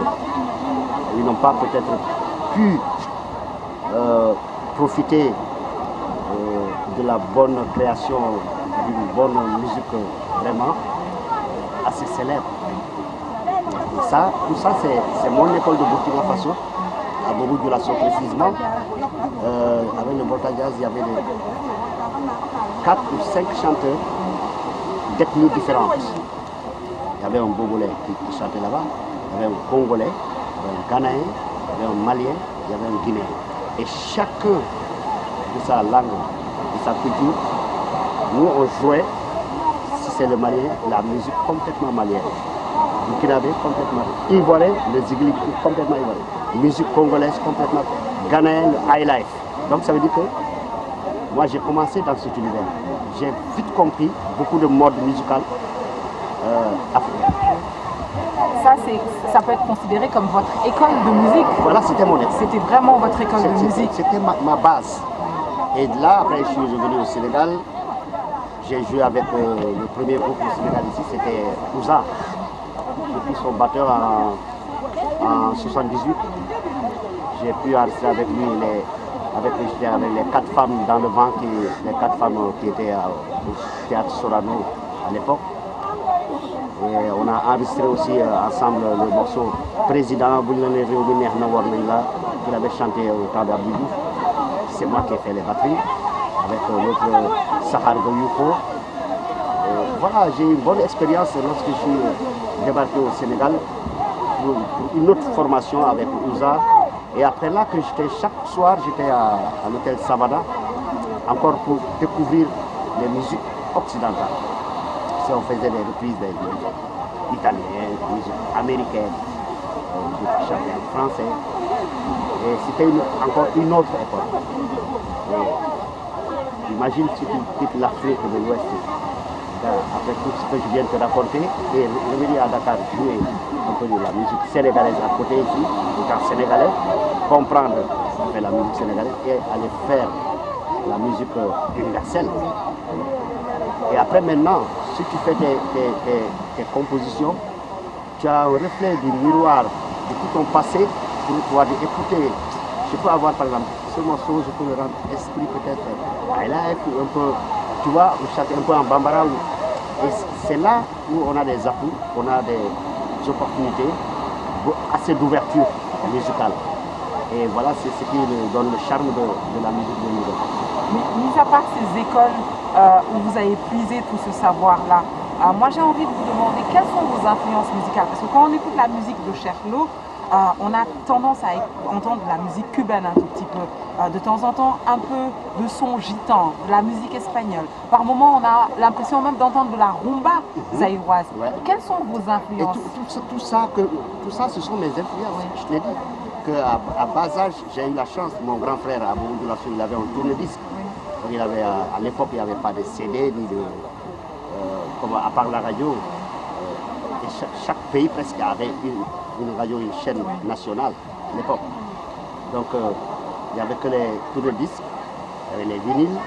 Speaker 2: ils n'ont pas peut-être pu profiter de la bonne création, d'une bonne musique vraiment assez célèbre. Et ça, tout ça, c'est mon école de Burkina Faso, à Bobo Dioulasso précisément. Avec le Volta Jazz, il y avait 4 ou 5 chanteurs d'ethnies différentes. Il y avait un Bogolais qui chantait là-bas, il y avait un Congolais, il y avait un Ghanéen, il y avait un Malien, il y avait un Guinéen. Et chacun de sa langue, de sa culture, nous on jouait, si c'est le malien, la musique complètement malienne. Burkinabé complètement ivoirien, le zigli complètement ivoirien. Musique congolaise complètement ghanéen, le high life. Donc ça veut dire que moi j'ai commencé dans cet univers. J'ai vite compris beaucoup de modes musicaux africains.
Speaker 5: Ça peut être considéré comme votre école de musique.
Speaker 2: Voilà, c'était mon école.
Speaker 5: C'était vraiment votre école de musique.
Speaker 2: C'était ma base. Et de là, après, je suis revenu au Sénégal. J'ai joué avec le premier groupe au Sénégal ici, c'était Ouza. J'ai pris son batteur en 78. J'ai pu enregistrer avec lui avec les 4 femmes dans le vent, les 4 femmes qui étaient au théâtre Sorano à l'époque. Et on a enregistré aussi ensemble le morceau Président Boulane Réoumine Warnila qu'il avait chanté au temps d'Abidou. C'est moi qui ai fait les batteries avec l'autre Sahar Goyouko. Voilà, j'ai eu une bonne expérience lorsque je suis débarqué au Sénégal pour une autre formation avec Ouza. Et après là, chaque soir, j'étais à l'hôtel Savannah, encore pour découvrir les musiques occidentales. On faisait des reprises des musiques italiennes, des musiques américaines, des chanteurs français. Et c'était encore une autre époque. Imagine si tu quittes l'Afrique de l'Ouest après tout ce que je viens de te raconter, et revenir à Dakar, jouer un peu de la musique sénégalaise à côté ici, car sénégalais, comprendre la musique sénégalaise et aller faire la musique universelle. Et après maintenant, si tu fais tes compositions, tu as un reflet du miroir de tout ton passé pour pouvoir écouter. Je peux avoir par exemple ce morceau, je peux le rendre esprit peut-être à live ou un peu, tu vois, ou chanter un peu en bambara. Et c'est là où on a des atouts, on a des opportunités, assez d'ouverture musicale. Et voilà, c'est ce qui donne le charme de la musique de Niger.
Speaker 5: Mais mis à part ces écoles où vous avez puisé tout ce savoir-là, moi j'ai envie de vous demander quelles sont vos influences musicales. Parce que quand on écoute la musique de Cherlo, on a tendance à entendre la musique cubaine un tout petit peu. De temps en temps, un peu de son gitan, de la musique espagnole. Par moments, on a l'impression même d'entendre de la rumba zaïroise. Ouais. Quelles sont vos influences?
Speaker 2: Et tout ça, ce sont mes influences. Je te l'ai dit qu'à bas âge, j'ai eu la chance. Mon grand frère, Abou Doulassou, il avait un tourne-disque. Il avait, à l'époque, il n'y avait pas de CD, ni de, à part la radio. Et chaque pays presque avait une radio, une chaîne nationale à l'époque. Donc, il n'y avait que les tourne-disques, il y avait les vinyles,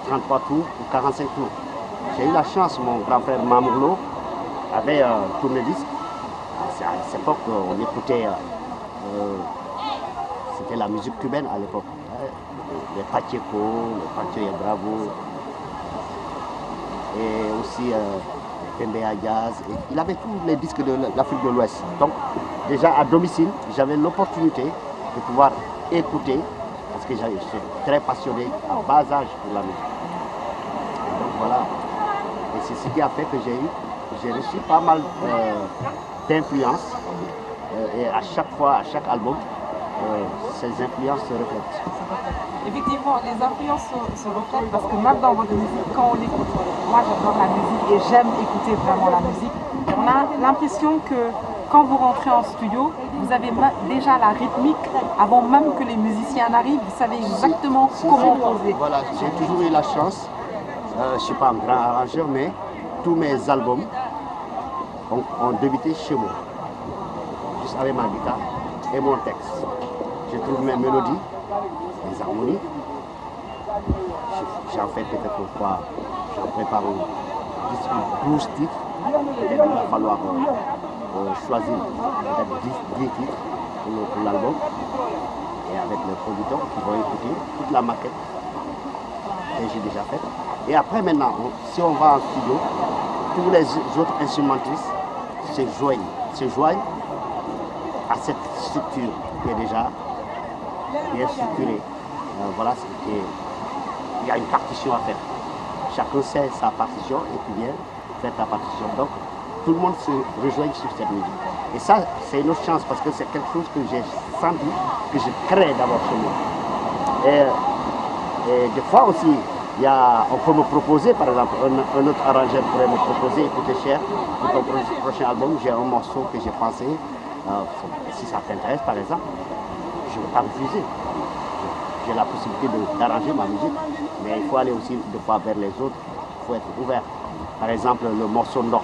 Speaker 2: 33 tours ou 45 tours. J'ai eu la chance, mon grand frère Mamourlo avait un tourne-disque. À cette époque, on écoutait, c'était la musique cubaine à l'époque. Les Pacheco, les Pacheco et Bravo, et aussi Pembea Jazz. Et il avait tous les disques de l'Afrique de l'Ouest. Donc, déjà à domicile, j'avais l'opportunité de pouvoir écouter, parce que j'étais très passionné à bas âge pour la musique. Donc voilà. Et c'est ce qui a fait que j'ai reçu pas mal d'influences. Et à chaque fois, à chaque album, ces influences se reflètent.
Speaker 5: Effectivement, les influences se reflètent parce que même dans votre musique, quand on écoute, moi j'adore la musique et j'aime écouter vraiment la musique, on a l'impression que quand vous rentrez en studio, vous avez déjà la rythmique avant même que les musiciens n'arrivent, vous savez exactement comment poser.
Speaker 2: Voilà, j'ai toujours eu la chance, je ne suis pas un grand arrangeur, mais tous mes albums ont débuté chez moi, juste avec ma guitare et mon texte. Je trouve mes mélodies, les harmonies. J'en fais peut-être pourquoi j'en prépare 12 titres. Peut-être qu'il va falloir choisir peut-être 10 titres pour l'album. Et avec les producteurs qui vont écouter toute la maquette que j'ai déjà faite. Et après maintenant, si on va en studio, tous les autres instrumentistes se joignent à cette structure qui est déjà bien structurée. Voilà, il y a une partition à faire. Chacun sait sa partition et puis vient faire ta partition. Donc tout le monde se rejoint sur cette musique. Et ça, c'est une autre chance parce que c'est quelque chose que j'ai senti, que je crée d'abord chez moi. Et des fois aussi, on peut me proposer, par exemple, un autre arrangeur pourrait me proposer, écoutez cher, pour ton prochain album, j'ai un morceau que j'ai pensé. Si ça t'intéresse, par exemple, je ne vais pas refuser. J'ai la possibilité d'arranger ma musique, mais il faut aller aussi de fois vers les autres, il faut être ouvert. Par exemple, le morceau Nord,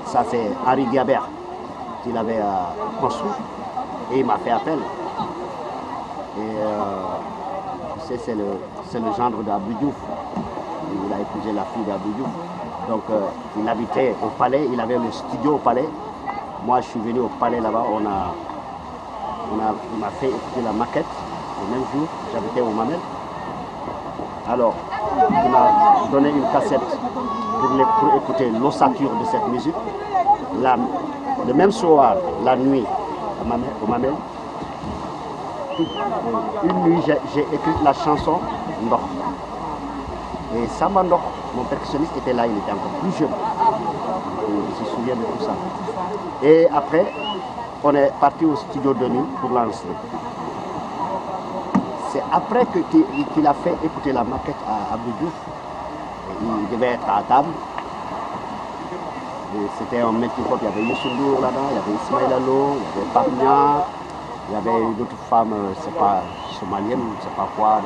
Speaker 2: ça c'est Henri Diabert qui l'avait construit et il m'a fait appel. Et c'est le gendre d'Abdou Diouf. Il a épousé la fille d'Abdou Diouf. Donc il habitait au palais, il avait le studio au palais. Moi je suis venu au palais là-bas, il m'a fait écouter la maquette. Le même jour, j'habitais au Mamel. Alors, il m'a donné une cassette pour écouter l'ossature de cette musique. Le même soir, la nuit, au Mamel, une nuit, j'ai écrit la chanson Ndok. Et Samba Ndok, mon percussionniste était là, il était encore plus jeune. Il se souvient de tout ça. Et après, on est parti au studio de nuit pour l'enregistrer. C'est après qu'il a fait écouter la maquette à Abdou Diouf. Il devait être à table. C'était un multi-pop, il y avait Youssou Ndour là-dedans, il y avait Ismaël Allo, il y avait Papnia, il y avait d'autres femmes, c'est pas somalienne, je ne sais pas quoi.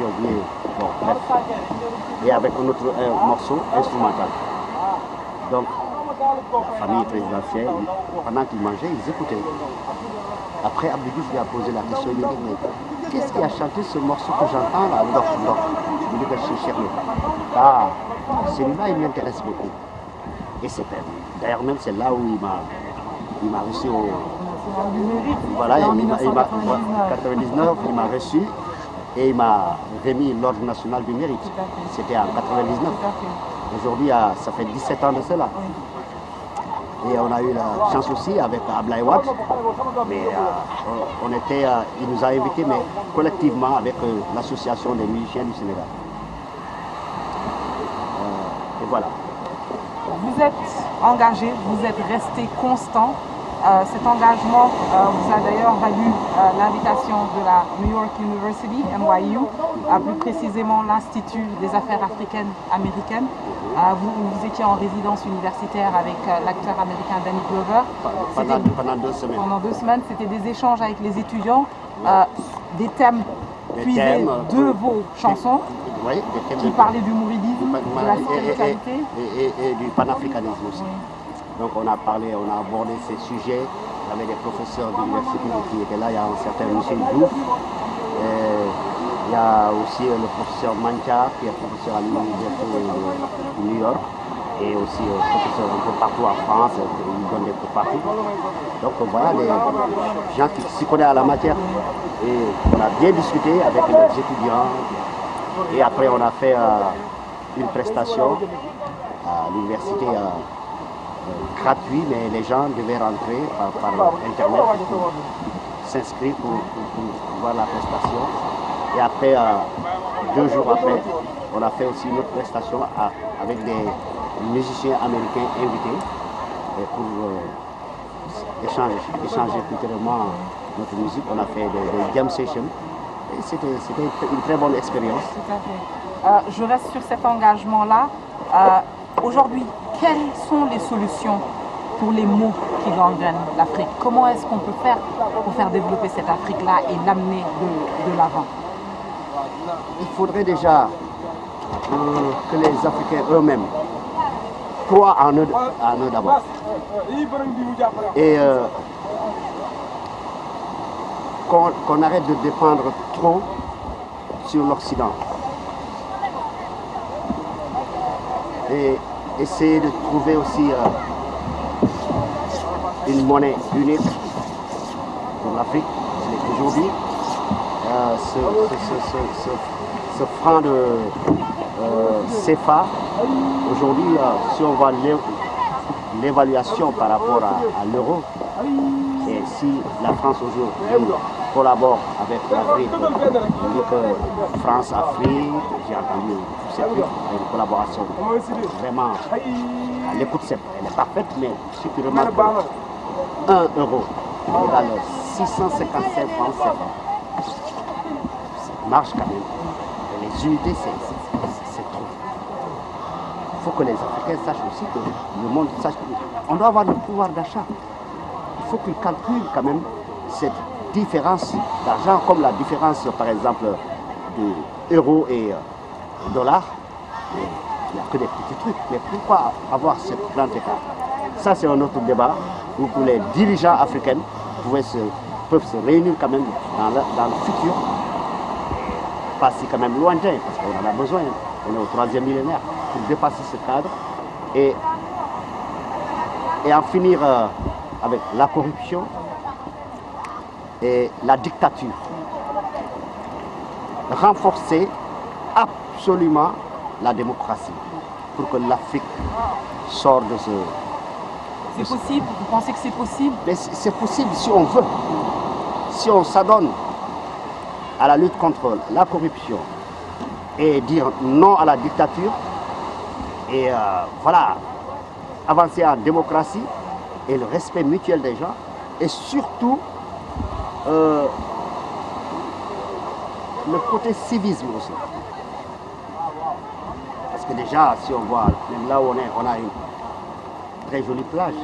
Speaker 2: j'ai oublié. Bon, bref. Et avec un autre morceau instrumental. Donc, la famille présidentielle, pendant qu'ils mangeaient, ils écoutaient. Après, Abdou Diouf lui a posé la question, il lui a dit, mais qu'est-ce qui a chanté ce morceau que j'entends là, Ndox, Ndox. Je lui ai dit que c'est Cherno. Ah, celui-là, il m'intéresse beaucoup. Et c'est d'ailleurs même c'est là où il m'a reçu au... Voilà,
Speaker 5: en
Speaker 2: il m'a
Speaker 5: 1999,
Speaker 2: il m'a reçu et il m'a remis l'Ordre national du mérite. C'était en 99. Aujourd'hui, ça fait 17 ans de cela. Et on a eu la chance aussi avec Ablaye Wade, mais il nous a invités, mais collectivement avec l'association des musiciens du Sénégal. Et voilà.
Speaker 5: Vous êtes engagé, vous êtes resté constant. Cet engagement vous a d'ailleurs valu l'invitation de la New York University, NYU, plus précisément l'Institut des Affaires africaines américaines. Vous étiez en résidence universitaire avec l'acteur américain Danny Glover.
Speaker 2: Pendant 2 semaines.
Speaker 5: Pendant 2 semaines, c'était des échanges avec les étudiants, des thèmes puisés de vos chansons,
Speaker 2: oui,
Speaker 5: qui parlaient du mouridisme, de la spiritualité.
Speaker 2: Et du panafricanisme aussi.
Speaker 5: Oui.
Speaker 2: Donc on a abordé ces sujets. Il y avait des professeurs d'université qui étaient là. Il y a un certain Michel Diouf. Il y a aussi le professeur Mancha, qui est professeur à l'université de New York. Et aussi professeur un peu partout en France. Il donne des cours partout. Donc voilà, des gens qui s'y connaissent à la matière. Et on a bien discuté avec les étudiants. Et après on a fait une prestation à l'université. Gratuit, mais les gens devaient rentrer par internet pour s'inscrire pour voir la prestation. Et après, 2 jours après, on a fait aussi une autre prestation avec des musiciens américains invités pour échanger culturellement notre musique. On a fait des jam sessions et c'était une très bonne expérience.
Speaker 5: Tout à fait. Je reste sur cet engagement-là. Aujourd'hui, quelles sont les solutions pour les maux qui gangrènent l'Afrique? Comment est-ce qu'on peut faire pour faire développer cette Afrique-là et l'amener de l'avant?
Speaker 2: Il faudrait déjà que les Africains eux-mêmes croient en eux d'abord. Et qu'on arrête de dépendre trop sur l'Occident. Et essayer de trouver aussi une monnaie unique pour l'Afrique. Aujourd'hui, ce franc de CFA, aujourd'hui, si on voit l'évaluation par rapport à l'euro, et si la France aujourd'hui collabore avec l'Afrique, on dit que France-Afrique, j'ai entendu ces trucs, une collaboration vraiment à l'écoute, elle est parfaite, mais si tu remarques 1 euro égale 657 francs CFA, ça marche quand même. Et les unités, c'est trop. Il faut que les Africains sachent aussi que le monde sache qu'on doit avoir le pouvoir d'achat. Il faut qu'ils calculent quand même cette différence d'argent, comme la différence par exemple de euro et dollar. Il n'y a que des petits trucs. Mais pourquoi avoir ce grand écart? Ça, c'est un autre débat où les dirigeants africains peuvent se réunir quand même dans le futur, pas si quand même lointain, parce qu'on en a besoin. On est au 3e millénaire pour dépasser ce cadre et en finir avec la corruption et la dictature. Renforcer absolument la démocratie pour que l'Afrique sorte de ce...
Speaker 5: C'est possible? Vous pensez que c'est possible?
Speaker 2: C'est possible si on veut. Si on s'adonne à la lutte contre la corruption et dire non à la dictature et voilà, avancer en démocratie et le respect mutuel des gens et surtout le côté civisme aussi. Parce que déjà, si on voit, même là où on est, on a une très jolie plage,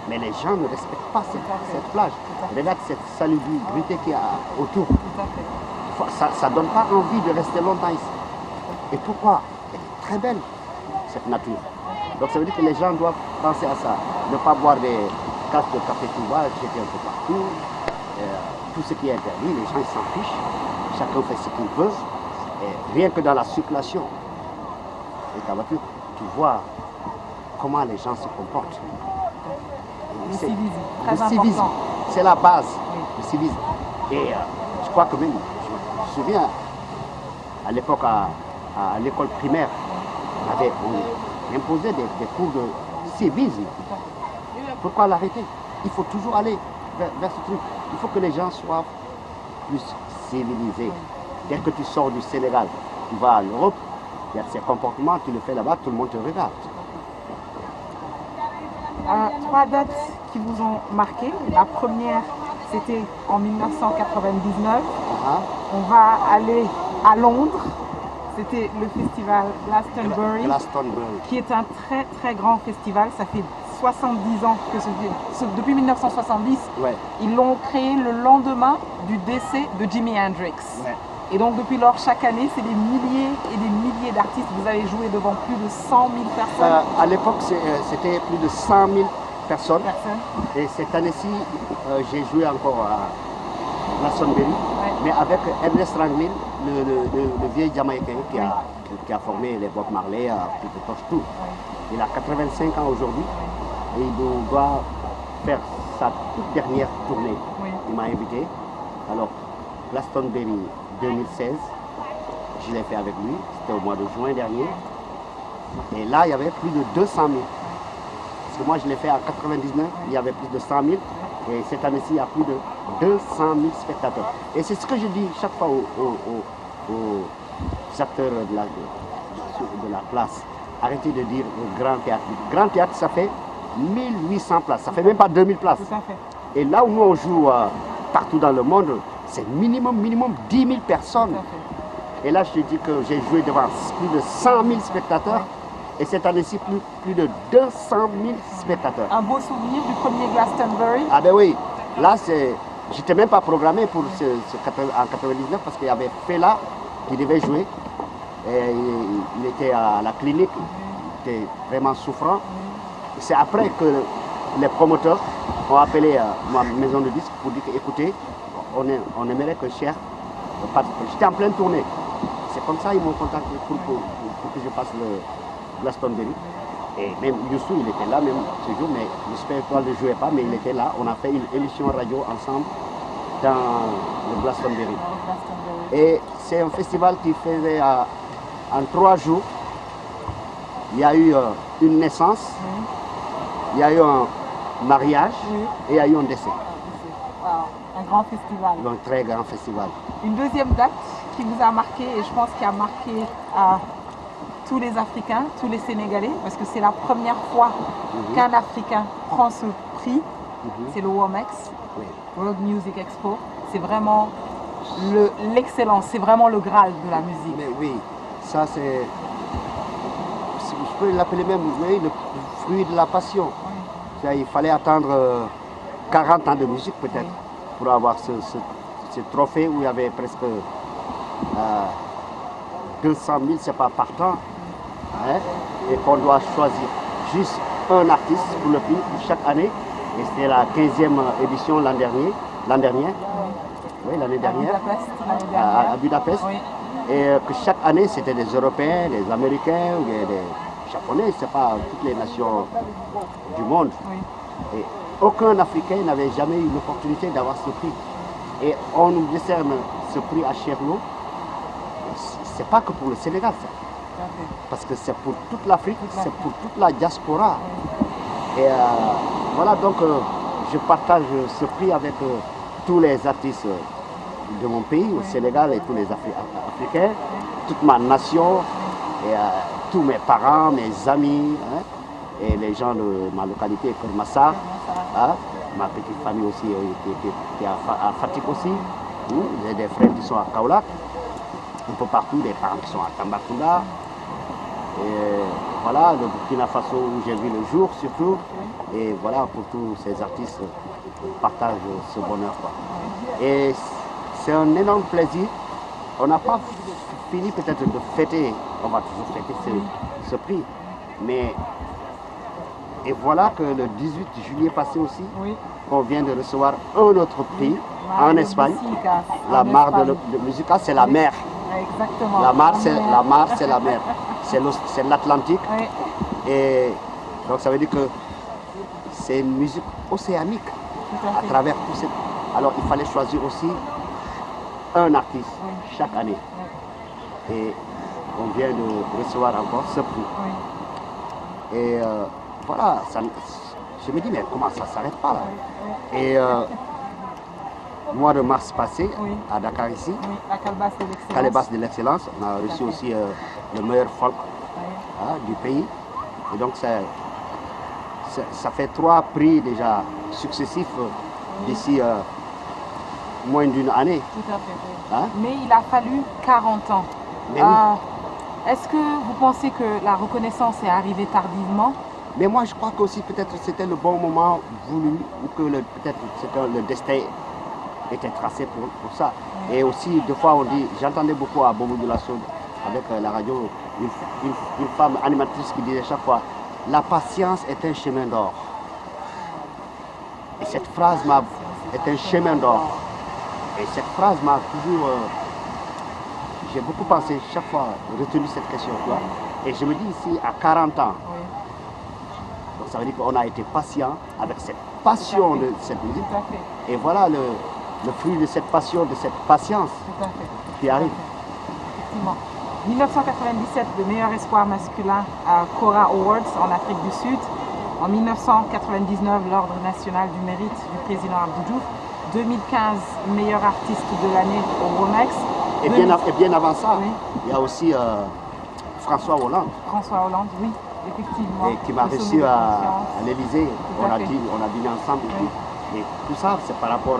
Speaker 2: mais les gens ne respectent pas cette plage. Regarde cette salubrité qu'il y a autour. Il ça donne pas envie de rester longtemps ici. Et pourquoi? Elle est très belle, cette nature. Donc ça veut dire que les gens doivent penser à ça. Ne pas boire des casses de café tout va, jeter un peu partout. Tout ce qui est interdit, les gens ils s'en fichent. Chacun fait ce qu'il veut. Et rien que dans la circulation de ta voiture, tu vois comment les gens se comportent.
Speaker 5: Le civisme,
Speaker 2: le
Speaker 5: très
Speaker 2: civisme,
Speaker 5: important.
Speaker 2: c'est la base,
Speaker 5: Oui.
Speaker 2: le civisme. Et je crois que même, je me souviens, à l'époque, à l'école primaire, on imposait des cours de civisme. Pourquoi l'arrêter? Il faut toujours aller vers ce truc. Il faut que les gens soient plus civilisés. Dès que tu sors du Sénégal, tu vas à l'Europe, il y a ces comportements, tu le fais là-bas, tout le monde te regarde.
Speaker 5: 3 dates qui vous ont marqué. La première, c'était en 1999. On va aller à Londres. C'était le festival Glastonbury, qui est un très très grand festival. Ça fait 70 ans que depuis 1970, ils l'ont créé le lendemain du décès de Jimi Hendrix. Et donc depuis lors, chaque année, c'est des milliers et des milliers d'artistes. Vous avez joué devant plus de 100 000 personnes.
Speaker 2: À l'époque, c'était plus de 100 000 personnes. Et cette année-ci, j'ai joué encore à Glastonbury, mais avec Ernest Ranglin, le vieil Jamaïcain qui a formé les Bob Marley, Peter Tosh, tout. Il a 85 ans aujourd'hui et il doit faire sa toute dernière tournée. Il m'a invité. Alors, Glastonbury 2016, je l'ai fait avec lui, c'était au mois de juin dernier. Et là, il y avait plus de 200 000. Parce que moi, je l'ai fait en 99, il y avait plus de 100 000. Et cette année-ci, il y a plus de 200 000 spectateurs. Et c'est ce que je dis chaque fois aux acteurs de la place. Arrêtez de dire le grand théâtre. Le grand théâtre, ça fait 1800 places, ça fait même pas 2000 places.
Speaker 5: Tout à fait.
Speaker 2: Et là où nous on joue partout dans le monde, c'est minimum 10 000 personnes. Et là, je te dis que j'ai joué devant plus de 100 000 spectateurs. Et cette année-ci, plus de 200 000 spectateurs.
Speaker 5: Un beau souvenir du premier Glastonbury.
Speaker 2: Ah ben oui, là, j'étais même pas programmé pour en 99 parce qu'il y avait Fela qui devait jouer. Et il était à la clinique, il était vraiment souffrant. C'est après que les promoteurs ont appelé ma maison de disques pour dire écoutez, on aimerait que Cher participe. J'étais en pleine tournée. C'est comme ça qu'ils m'ont contacté pour que je fasse le Glastonbury. Et même Youssou, il était là même ce jour, mais le Super Étoile ne jouait pas, mais il était là. On a fait une émission radio ensemble dans le Glastonbury. Et c'est un festival qui faisait en 3 jours. Il y a eu une naissance, il y a eu un mariage et il y a eu un décès.
Speaker 5: Wow. Un grand festival.
Speaker 2: Un très grand festival.
Speaker 5: Une deuxième date qui vous a marqué, et je pense qui a marqué tous les Africains, tous les Sénégalais, parce que c'est la première fois qu'un Africain prend ce prix, c'est le WOMEX, World Music Expo. C'est vraiment l'excellence, c'est vraiment le Graal de la musique.
Speaker 2: Mais oui, ça c'est, je peux l'appeler même, le fruit de la passion. Il fallait attendre 40 ans de musique peut-être pour avoir ce trophée où il y avait presque 200 000, c'est pas partant, hein, et qu'on doit choisir juste un artiste pour le prix chaque année. Et c'était la 15e édition l'an dernier. Oui, l'année dernière. À Budapest. Oui. Et que chaque année, c'était des Européens, des Américains, ou des Japonais, c'est pas toutes les nations du monde. Oui. Et aucun Africain n'avait jamais eu l'opportunité d'avoir ce prix. Et on nous décerne ce prix à Cherlo. C'est pas que pour le Sénégal, ça. Parce que c'est pour toute l'Afrique, c'est pour toute la diaspora. Et voilà, donc je partage ce prix avec tous les artistes de mon pays, au Sénégal, et tous les Africains, toute ma nation, et tous mes parents, mes amis, hein, et les gens de ma localité, Kermassa, hein, ma petite famille aussi qui est à Fatick aussi, j'ai des frères qui sont à Kaolack, un peu partout, des parents qui sont à Tambacounda. Et voilà, le Burkina Faso où j'ai vu le jour surtout. Et voilà, pour tous ces artistes, on partage ce bonheur, quoi. Et c'est un énorme plaisir on n'a pas fini peut-être de fêter, on va toujours fêter ce prix, mais et voilà que le 18 juillet passé aussi, on vient de recevoir un autre prix en Espagne. La Mar de Musica, c'est la mer.
Speaker 5: Exactement.
Speaker 2: La Mar, c'est la mer. C'est l'Atlantique. Et donc ça veut dire que c'est une musique océanique à travers tout ces... Alors il fallait choisir aussi un artiste chaque année. Et on vient de recevoir encore ce prix. Et voilà, ça, je me dis, mais comment ça ne s'arrête pas là? Et mois de mars passé, à Dakar ici, Calebasse de l'excellence, on a reçu aussi le meilleur folk du pays. Et donc ça fait 3 prix déjà successifs d'ici moins d'une année.
Speaker 5: Tout à fait. Mais il a fallu 40 ans. Est-ce que vous pensez que la reconnaissance est arrivée tardivement?
Speaker 2: Mais moi je crois qu'aussi peut-être c'était le bon moment voulu ou que peut-être le destin était tracé pour ça. Et aussi deux fois on dit, j'entendais beaucoup à Bobo de la Saude avec la radio, une femme animatrice qui disait chaque fois, la patience est un chemin d'or. Et cette phrase est un chemin d'or. Et cette phrase m'a toujours, j'ai beaucoup pensé chaque fois, retenu cette question-là. Et je me dis ici, à 40 ans, donc ça veut dire qu'on a été patient avec cette passion de cette musique. Et voilà le fruit de cette passion, de cette patience qui arrive.
Speaker 5: Effectivement. 1997, le meilleur espoir masculin à Kora Awards en Afrique du Sud. En 1999, l'Ordre national du mérite du président Abdou Diouf. 2015, meilleur artiste de l'année au Romex.
Speaker 2: Et bien avant ça, il y a aussi François Hollande.
Speaker 5: François Hollande, oui, effectivement.
Speaker 2: Et qui m'a reçu à l'Élysée. On a dîné ensemble. Et tout ça, c'est par rapport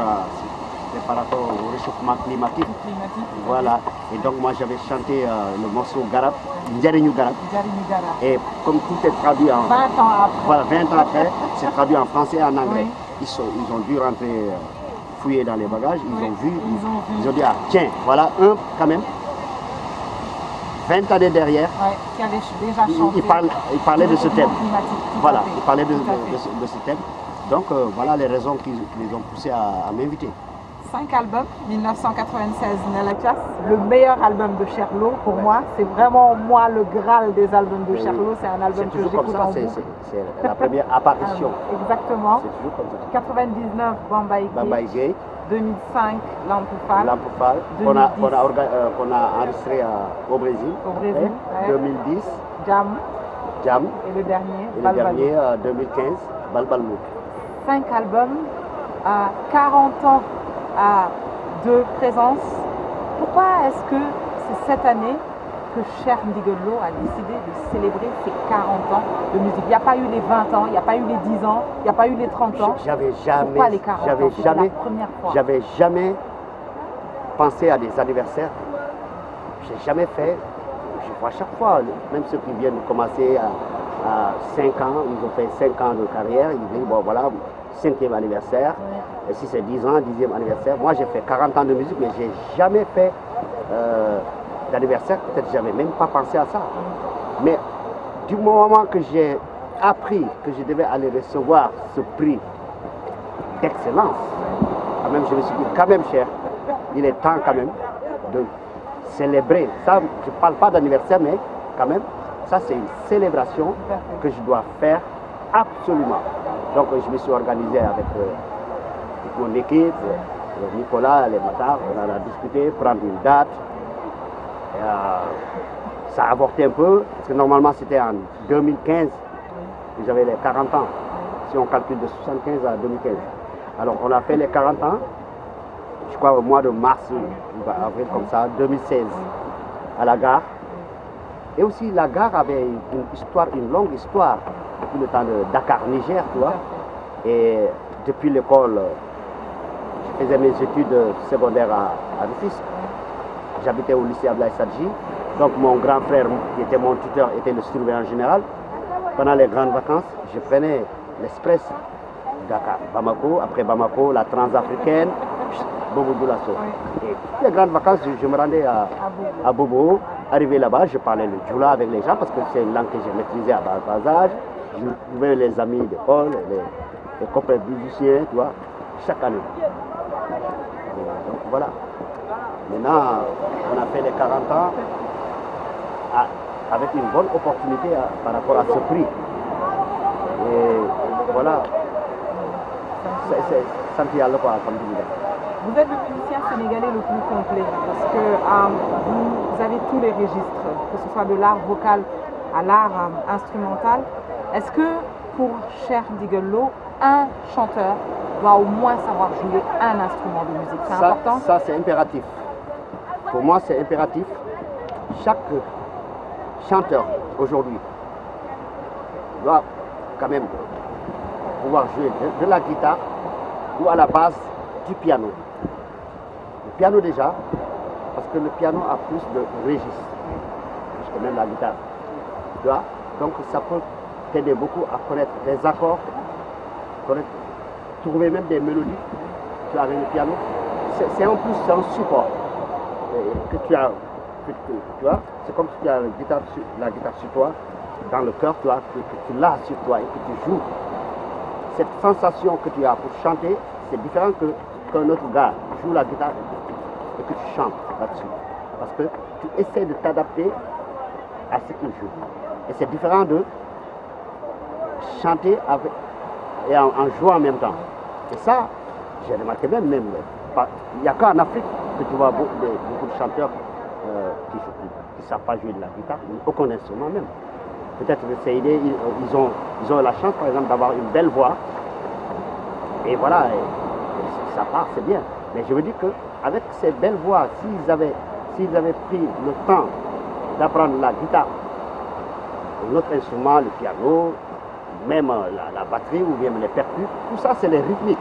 Speaker 2: au réchauffement climatique. Voilà. Et donc moi j'avais chanté le morceau Garab, Ndjariñu Garab. Et comme tout est traduit en
Speaker 5: 20 ans après.
Speaker 2: Voilà, 20 ans après, c'est traduit en français et en anglais. Ils ont dû rentrer fouiller dans les bagages, ils ont dit, ah tiens, voilà un quand même, 20 années derrière,
Speaker 5: qui avait déjà chanté.
Speaker 2: Il parlait de ce thème. Voilà, il parlait de ce thème. Donc voilà les raisons qui les ont poussés à m'inviter.
Speaker 5: 5 albums, 1996 Nelakas, le meilleur album de Cherlo pour moi, c'est vraiment moi le graal des albums de Cherlo, c'est un album que j'écoute en boucle.
Speaker 2: C'est la première apparition.
Speaker 5: Exactement.
Speaker 2: C'est toujours comme ça.
Speaker 5: 99 Bambaï Gay, 2005
Speaker 2: Lampoufal, qu'on a enregistré au Brésil.
Speaker 5: Après,
Speaker 2: 2010
Speaker 5: Jam.
Speaker 2: Et le dernier 2015 Balbalmouk.
Speaker 5: 5 albums, 40 ans de présence. Pourquoi est-ce que c'est cette année que Cheikh Ndigal Lo a décidé de célébrer ses 40 ans de musique? Il n'y a pas eu les 20 ans, il n'y a pas eu les 10 ans, il n'y a pas eu les 30 ans. Pourquoi les 40 ans? C'était la première fois.
Speaker 2: J'avais jamais pensé à des anniversaires. J'ai jamais fait. Je vois chaque fois, même ceux qui viennent commencer à 5 ans, ils ont fait 5 ans de carrière, ils disent bon voilà, 5e anniversaire. Et si c'est 10 ans, 10e anniversaire. Moi j'ai fait 40 ans de musique, mais j'ai jamais fait d'anniversaire, peut-être j'avais même pas pensé à ça. Mais du moment que j'ai appris que je devais aller recevoir ce prix d'excellence, quand même je me suis dit, quand même cher, il est temps quand même de célébrer. Ça, je ne parle pas d'anniversaire, mais quand même, ça c'est une célébration que je dois faire absolument. Donc je me suis organisé avec mon équipe, Nicolas, les matins, on en a discuté, prendre une date. Et, ça a avorté un peu, parce que normalement c'était en 2015 que j'avais les 40 ans, si on calcule de 75 à 2015. Alors on a fait les 40 ans, je crois au mois de mars, avril comme ça, 2016, à la gare. Et aussi la gare avait une longue histoire, depuis le temps de Dakar, Niger, tu vois. Et depuis l'école, je faisais mes études secondaires à Rufisque. J'habitais au lycée Ablaye Sadji. Donc mon grand frère, qui était mon tuteur, était le surveillant général. Pendant les grandes vacances, je prenais l'Express Dakar, Bamako. Après Bamako, la Transafricaine, Bobo Dioulasso.
Speaker 5: Oui.
Speaker 2: Et toutes les grandes vacances, je me rendais à Bobo. Arrivé là-bas, je parlais le djoula avec les gens parce que c'est une langue que j'ai maîtrisée à bas âge. Je trouvais les amis d'école, les copains musiciens, tu vois, chaque année. Donc voilà. Maintenant, on a fait les 40 ans avec une bonne opportunité par rapport à ce prix. Et voilà. C'est santé à l'eau, alhamdoulilah.
Speaker 5: Vous êtes le musicien sénégalais le plus complet parce que vous avez tous les registres, que ce soit de l'art vocal à l'art instrumental. Est-ce que pour Cheikh Ndigal Lo, un chanteur doit au moins savoir jouer un instrument de musique? C'est important?
Speaker 2: Ça, c'est impératif. Pour moi, c'est impératif. Chaque chanteur aujourd'hui doit quand même pouvoir jouer de la guitare ou à la base du piano. Le piano déjà, parce que le piano a plus de registres, que même la guitare. Tu vois? Donc ça peut t'aider beaucoup à connaître des accords, trouver même des mélodies. Tu as avec le piano. C'est en plus un support que tu as. Tu vois? C'est comme si tu as la guitare sur toi, dans le cœur, tu vois, que tu l'as sur toi et que tu joues. Cette sensation que tu as pour chanter, c'est différent qu'un autre gars joue la guitare et que tu chantes là-dessus. Parce que tu essaies de t'adapter à ce qu'il joue. Et c'est différent de chanter et en jouant en même temps. Et ça, j'ai remarqué même, il n'y a qu'en Afrique que tu vois beaucoup de chanteurs qui ne savent pas jouer de la guitare, aucun instrument même. Peut-être que c'est ils ont la chance, par exemple, d'avoir une belle voix. Et voilà, ça part, c'est bien. Mais je veux dire qu'avec ces belles voix, s'ils avaient pris le temps d'apprendre la guitare, l'autre instrument, le piano, même la batterie ou bien les percus, tout ça, c'est les rythmiques.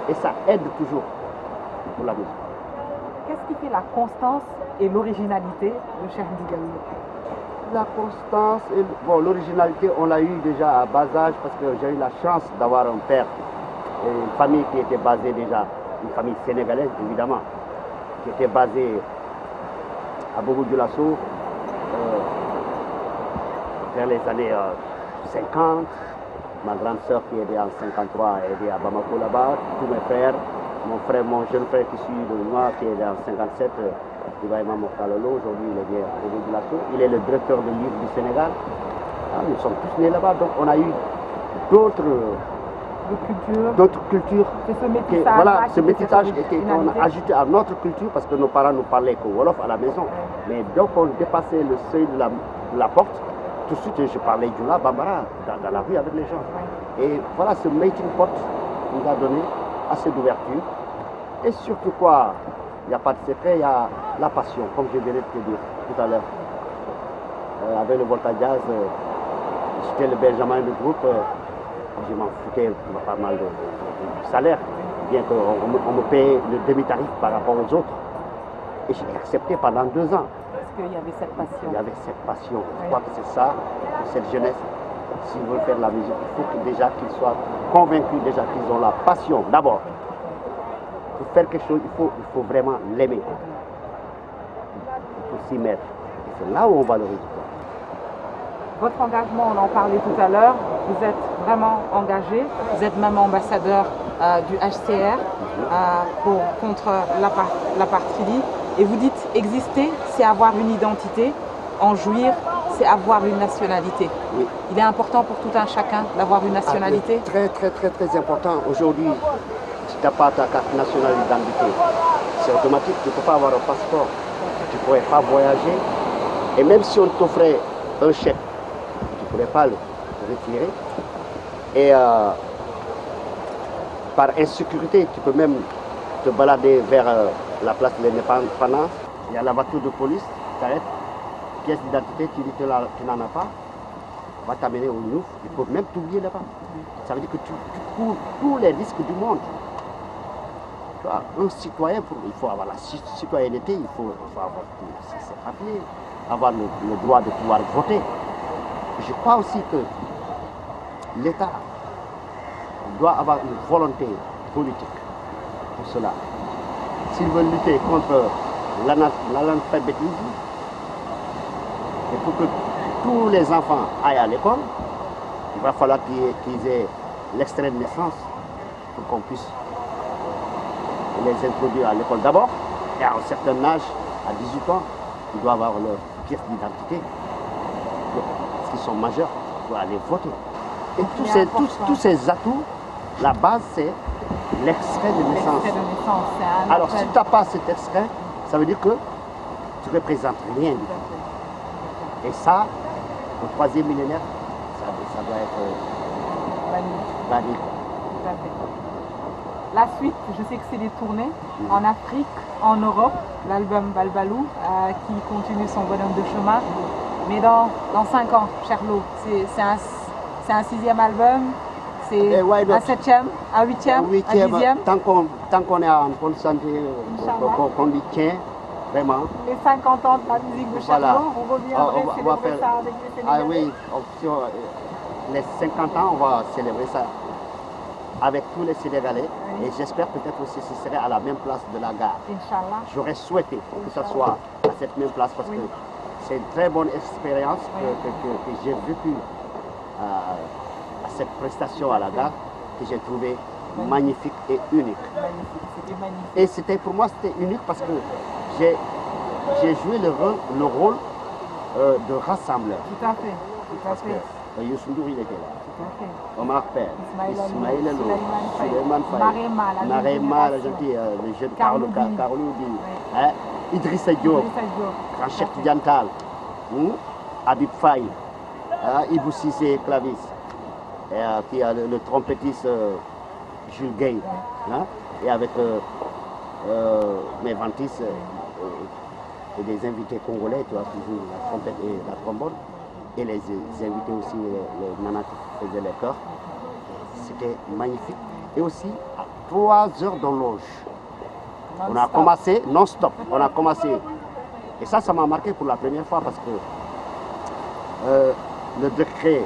Speaker 2: Et ça aide toujours pour la musique.
Speaker 5: Qu'est-ce qui fait la constance et l'originalité de Cheikh Ndigal Lo?
Speaker 2: La constance et l'originalité, on l'a eu déjà à bas âge parce que j'ai eu la chance d'avoir un père et une famille qui était basée déjà, une famille sénégalaise évidemment, qui était basée à Bobo Dioulasso vers les années 50. Ma grande sœur qui est née en 53 est née à Bamako là-bas, tous mes frères, mon jeune frère qui suit de moi qui est né en 57, Ibrahima Mokalolo, aujourd'hui il est bien à Bobo Dioulasso. Il est le directeur de livre du Sénégal. Nous sommes tous nés là-bas, donc on a eu d'autres cultures.
Speaker 5: C'est ce métissage.
Speaker 2: Voilà, ce métissage qu'on a ajouté à notre culture parce que nos parents nous parlaient que Wolof à la maison. Mais donc on dépassait le seuil de la porte. Tout de suite, je parlais Djoula, Bambara, dans la rue avec les gens. Et voilà, ce melting pot nous a donné assez d'ouverture. Et surtout quoi, il n'y a pas de secret, il y a la passion, comme je venais de te dire tout à l'heure. Avec le Volta Jazz, j'étais le Benjamin du groupe, je m'en foutais pas mal du salaire, bien qu'on me paye le demi-tarif par rapport aux autres. Et j'ai accepté pendant 2 ans.
Speaker 5: Parce qu'il y avait cette passion.
Speaker 2: Il y avait cette passion. Je crois que c'est ça, cette jeunesse. S'ils veulent faire de la musique, il faut déjà qu'ils soient convaincus déjà qu'ils ont la passion. D'abord, pour faire quelque chose, il faut vraiment l'aimer. Il faut s'y mettre. Et c'est là où on valorise.
Speaker 5: Votre engagement, on en parlait tout à l'heure, vous êtes vraiment engagé, vous êtes même ambassadeur du HCR contre l'apartheid. Et vous dites exister, c'est avoir une identité, en jouir, c'est avoir une nationalité.
Speaker 2: Oui.
Speaker 5: Il est important pour tout un chacun d'avoir une nationalité.
Speaker 2: Très, très, très, très important. Aujourd'hui, si tu n'as pas ta carte nationale d'identité, c'est automatique, tu ne peux pas avoir un passeport, tu ne pourrais pas voyager. Et même si on t'offrait un chèque, tu ne pourrais pas le retirer. Et par insécurité, tu peux même te balader vers la place de l'indépendance. Il y a la voiture de police, tu t'arrêtes, pièce d'identité, tu dis que tu n'en as pas, on va t'amener au Nouf, il faut même t'oublier là-bas. Ça veut dire que tu cours tous les risques du monde. Tu vois, un citoyen, il faut avoir la citoyenneté, il faut avoir ses papiers, avoir le droit de pouvoir voter. Je crois aussi que l'État doit avoir une volonté politique pour cela. s'ils veulent lutter contre l'analphabétisme, et pour que tous les enfants aillent à l'école, il va falloir qu'ils aient l'extrait de naissance pour qu'on puisse les introduire à l'école d'abord. Et à un certain âge, à 18 ans, ils doivent avoir leur pièce d'identité. Parce qu'ils sont majeurs, ils doivent aller voter. Et tous ces atouts, la base, c'est l'extrait de naissance. Alors, si tu n'as pas cet extrait, ça veut dire que tu ne représentes rien du tout. Et ça, au troisième millénaire, ça doit être banni.
Speaker 5: Tout à fait. La suite, je sais que c'est des tournées en Afrique, en Europe, l'album Balbalou qui continue son bonhomme de chemin. Mais dans 5 ans, Cherlo, c'est un 6e album, c'est un 7e, un 8e, un 10e.
Speaker 2: Tant qu'on est en bonne santé, qu'on y tient, vraiment.
Speaker 5: Les 50 ans de la musique de Cherlo,
Speaker 2: Voilà.
Speaker 5: vous reviendrez célébrer ça avec les Sénégalais.
Speaker 2: Ah oui, les 50 ans, on va célébrer ça avec tous les Sénégalais. Et j'espère peut-être aussi que ce serait à la même place de la gare.
Speaker 5: Inch'Allah.
Speaker 2: J'aurais souhaité que ce soit à cette même place parce que c'est une très bonne expérience que j'ai vécue à cette prestation à la gare, que j'ai trouvé magnifique et unique.
Speaker 5: C'était magnifique.
Speaker 2: Et c'était pour moi c'était unique parce que j'ai joué le rôle de rassembleur.
Speaker 5: Tout à fait. Tout à fait.
Speaker 2: Youssou Ndour, il était là.
Speaker 5: Tout à fait.
Speaker 2: Omar Père, Ismaël Allo, Suleiman Faye,
Speaker 5: Marema,
Speaker 2: le jeune
Speaker 5: Carlou
Speaker 2: Bi, hein, Idrissa Diop, Grand Cheikh Tidiane Tall, Habib Faye, Ibou Cissé, clavis, qui a le trompettiste Jules Gay, hein, et avec mes ventistes et des invités congolais, tu vois, qui jouent la trompette et la trombone. Et les invités aussi, les nanas qui faisaient les chœurs. C'était magnifique. Et aussi, à 3 heures d'horloge. On a commencé non-stop. On a commencé. Et ça m'a marqué pour la première fois parce que le décret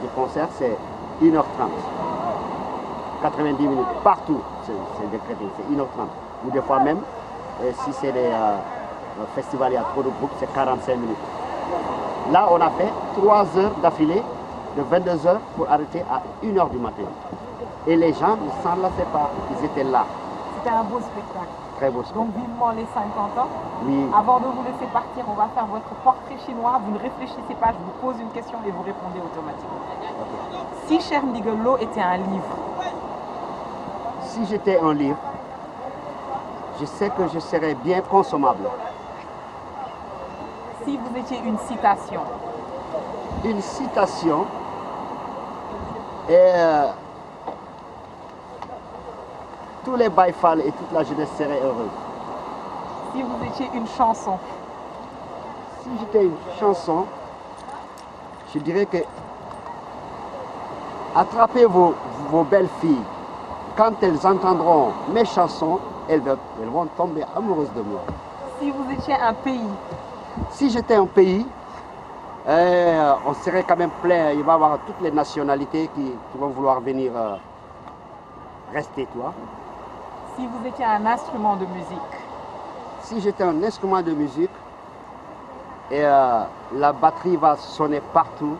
Speaker 2: du concert, c'est 1h30. 90 minutes. Partout, c'est décrété. C'est 1h30. Ou des fois même, si c'est des festivals, il y a trop de groupes, c'est 45 minutes. Là, on a fait 3 heures d'affilée, de 22 h pour arrêter à 1 h du matin. Et les gens ne s'en lassaient pas, ils étaient là.
Speaker 5: C'était un beau spectacle.
Speaker 2: Très beau spectacle.
Speaker 5: Donc vivement les 50 ans.
Speaker 2: Oui.
Speaker 5: Avant de vous laisser partir, on va faire votre portrait chinois. Vous ne réfléchissez pas, je vous pose une question et vous répondez automatiquement. Okay. Si Cher Ndigal Lo était un livre?
Speaker 2: Si j'étais un livre, je sais que je serais bien consommable.
Speaker 5: Si vous étiez une citation?
Speaker 2: Une citation et tous les Baïfal et toute la jeunesse seraient heureux.
Speaker 5: Si vous étiez une chanson?
Speaker 2: Si j'étais une chanson, je dirais que attrapez vos belles filles. Quand elles entendront mes chansons, elles vont tomber amoureuses de moi.
Speaker 5: Si vous étiez un pays?
Speaker 2: Si j'étais un pays, on serait quand même plein. Il va y avoir toutes les nationalités qui vont vouloir venir rester, toi.
Speaker 5: Si vous étiez un instrument de musique?
Speaker 2: Si j'étais un instrument de musique, et la batterie va sonner partout,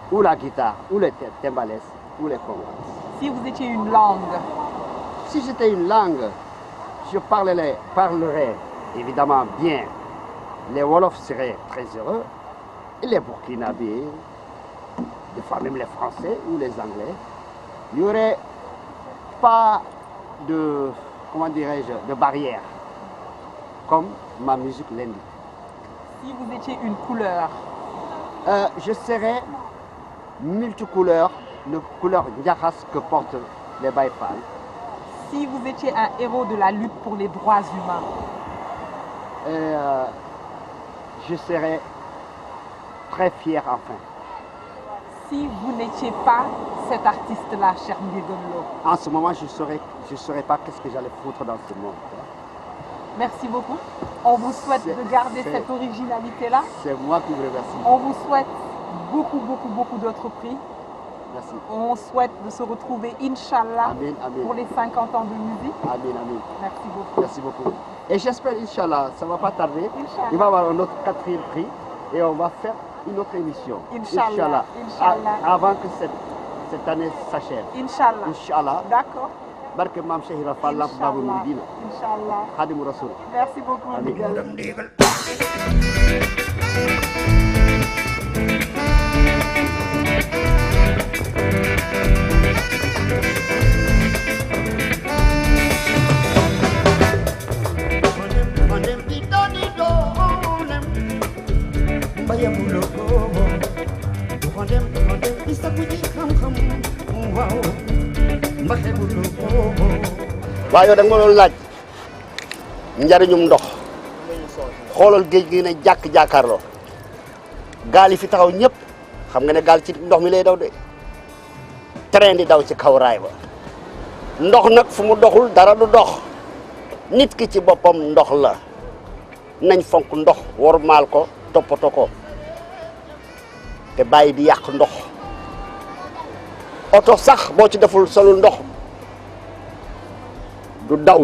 Speaker 2: ou la guitare, ou les timbales, ou les congas.
Speaker 5: Si vous étiez une langue?
Speaker 2: Si j'étais une langue, je parlerais évidemment bien. Les Wolofs seraient très heureux, et les Burkinabés, des fois même les Français ou les Anglais. Il n'y aurait pas de, comment dirais-je, de barrière, comme ma musique l'indique.
Speaker 5: Si vous étiez une couleur?
Speaker 2: Je serais multicouleur, la couleur Ndiakhas que portent les Baïfal.
Speaker 5: Si vous étiez un héros de la lutte pour les droits humains?
Speaker 2: Je serais très fier enfin.
Speaker 5: Si vous n'étiez pas cet artiste-là, Cher Ndigal Lo?
Speaker 2: En ce moment, je ne saurais pas qu'est-ce que j'allais foutre dans ce monde.
Speaker 5: Merci beaucoup. On vous souhaite de garder cette originalité-là.
Speaker 2: C'est moi qui vous remercie.
Speaker 5: On vous souhaite beaucoup d'autres prix.
Speaker 2: Merci.
Speaker 5: On souhaite de se retrouver, Inch'Allah,
Speaker 2: Amen, amen.
Speaker 5: pour les 50 ans de musique.
Speaker 2: Amen, amen.
Speaker 5: Merci beaucoup.
Speaker 2: Merci beaucoup. Et j'espère, Inch'Allah, ça ne va pas tarder.
Speaker 5: Inch'Allah.
Speaker 2: Il va y avoir un autre 4e prix et on va faire une autre émission.
Speaker 5: Inch'Allah. Inch'Allah.
Speaker 2: Avant que cette année s'achève.
Speaker 5: Inch'Allah.
Speaker 2: Inch'Allah.
Speaker 5: D'accord.
Speaker 2: Barke Mam Cheikh Ibra Fall Lamp Babul Mouridina.
Speaker 5: Inch'Allah.
Speaker 2: Khadimou Rasoul.
Speaker 5: Merci beaucoup.
Speaker 2: Amin. waaw yow da nga ma doon laaj njariñum ndox xoolal géej gi ne jàkk-jàkkaarloo gaal yi fi taxaw ñëpp xam nga ne gaal ci ndox mi lay daw de train di daw ci kaw raay ba ndox nag fu mu doxul dara du dox nit ki ci boppam ndox la nañ fonk ndox wormaal ko toppatoo ko te bàyyi di yàq ndox oto sax boo ci deful solu ndox du daw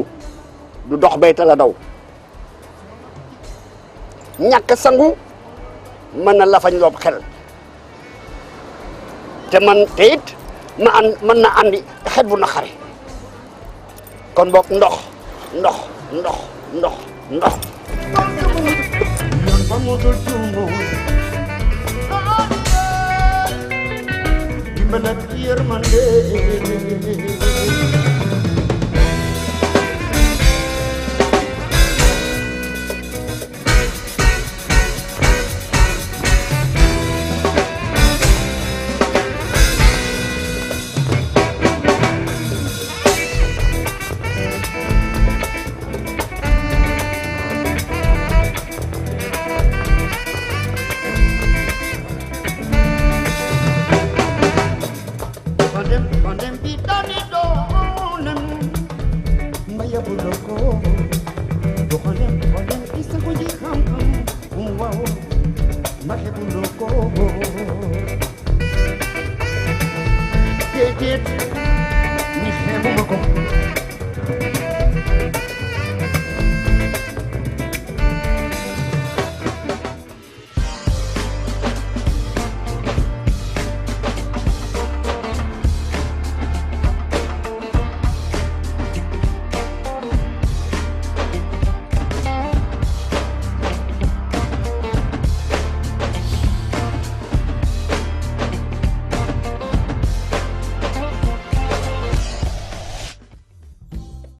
Speaker 2: du dox bay tala daw ñàkk sangu mën na lafañ loob xel te it mën na andi xet bu naqari kon boog ndox
Speaker 3: Dimbalat yërmande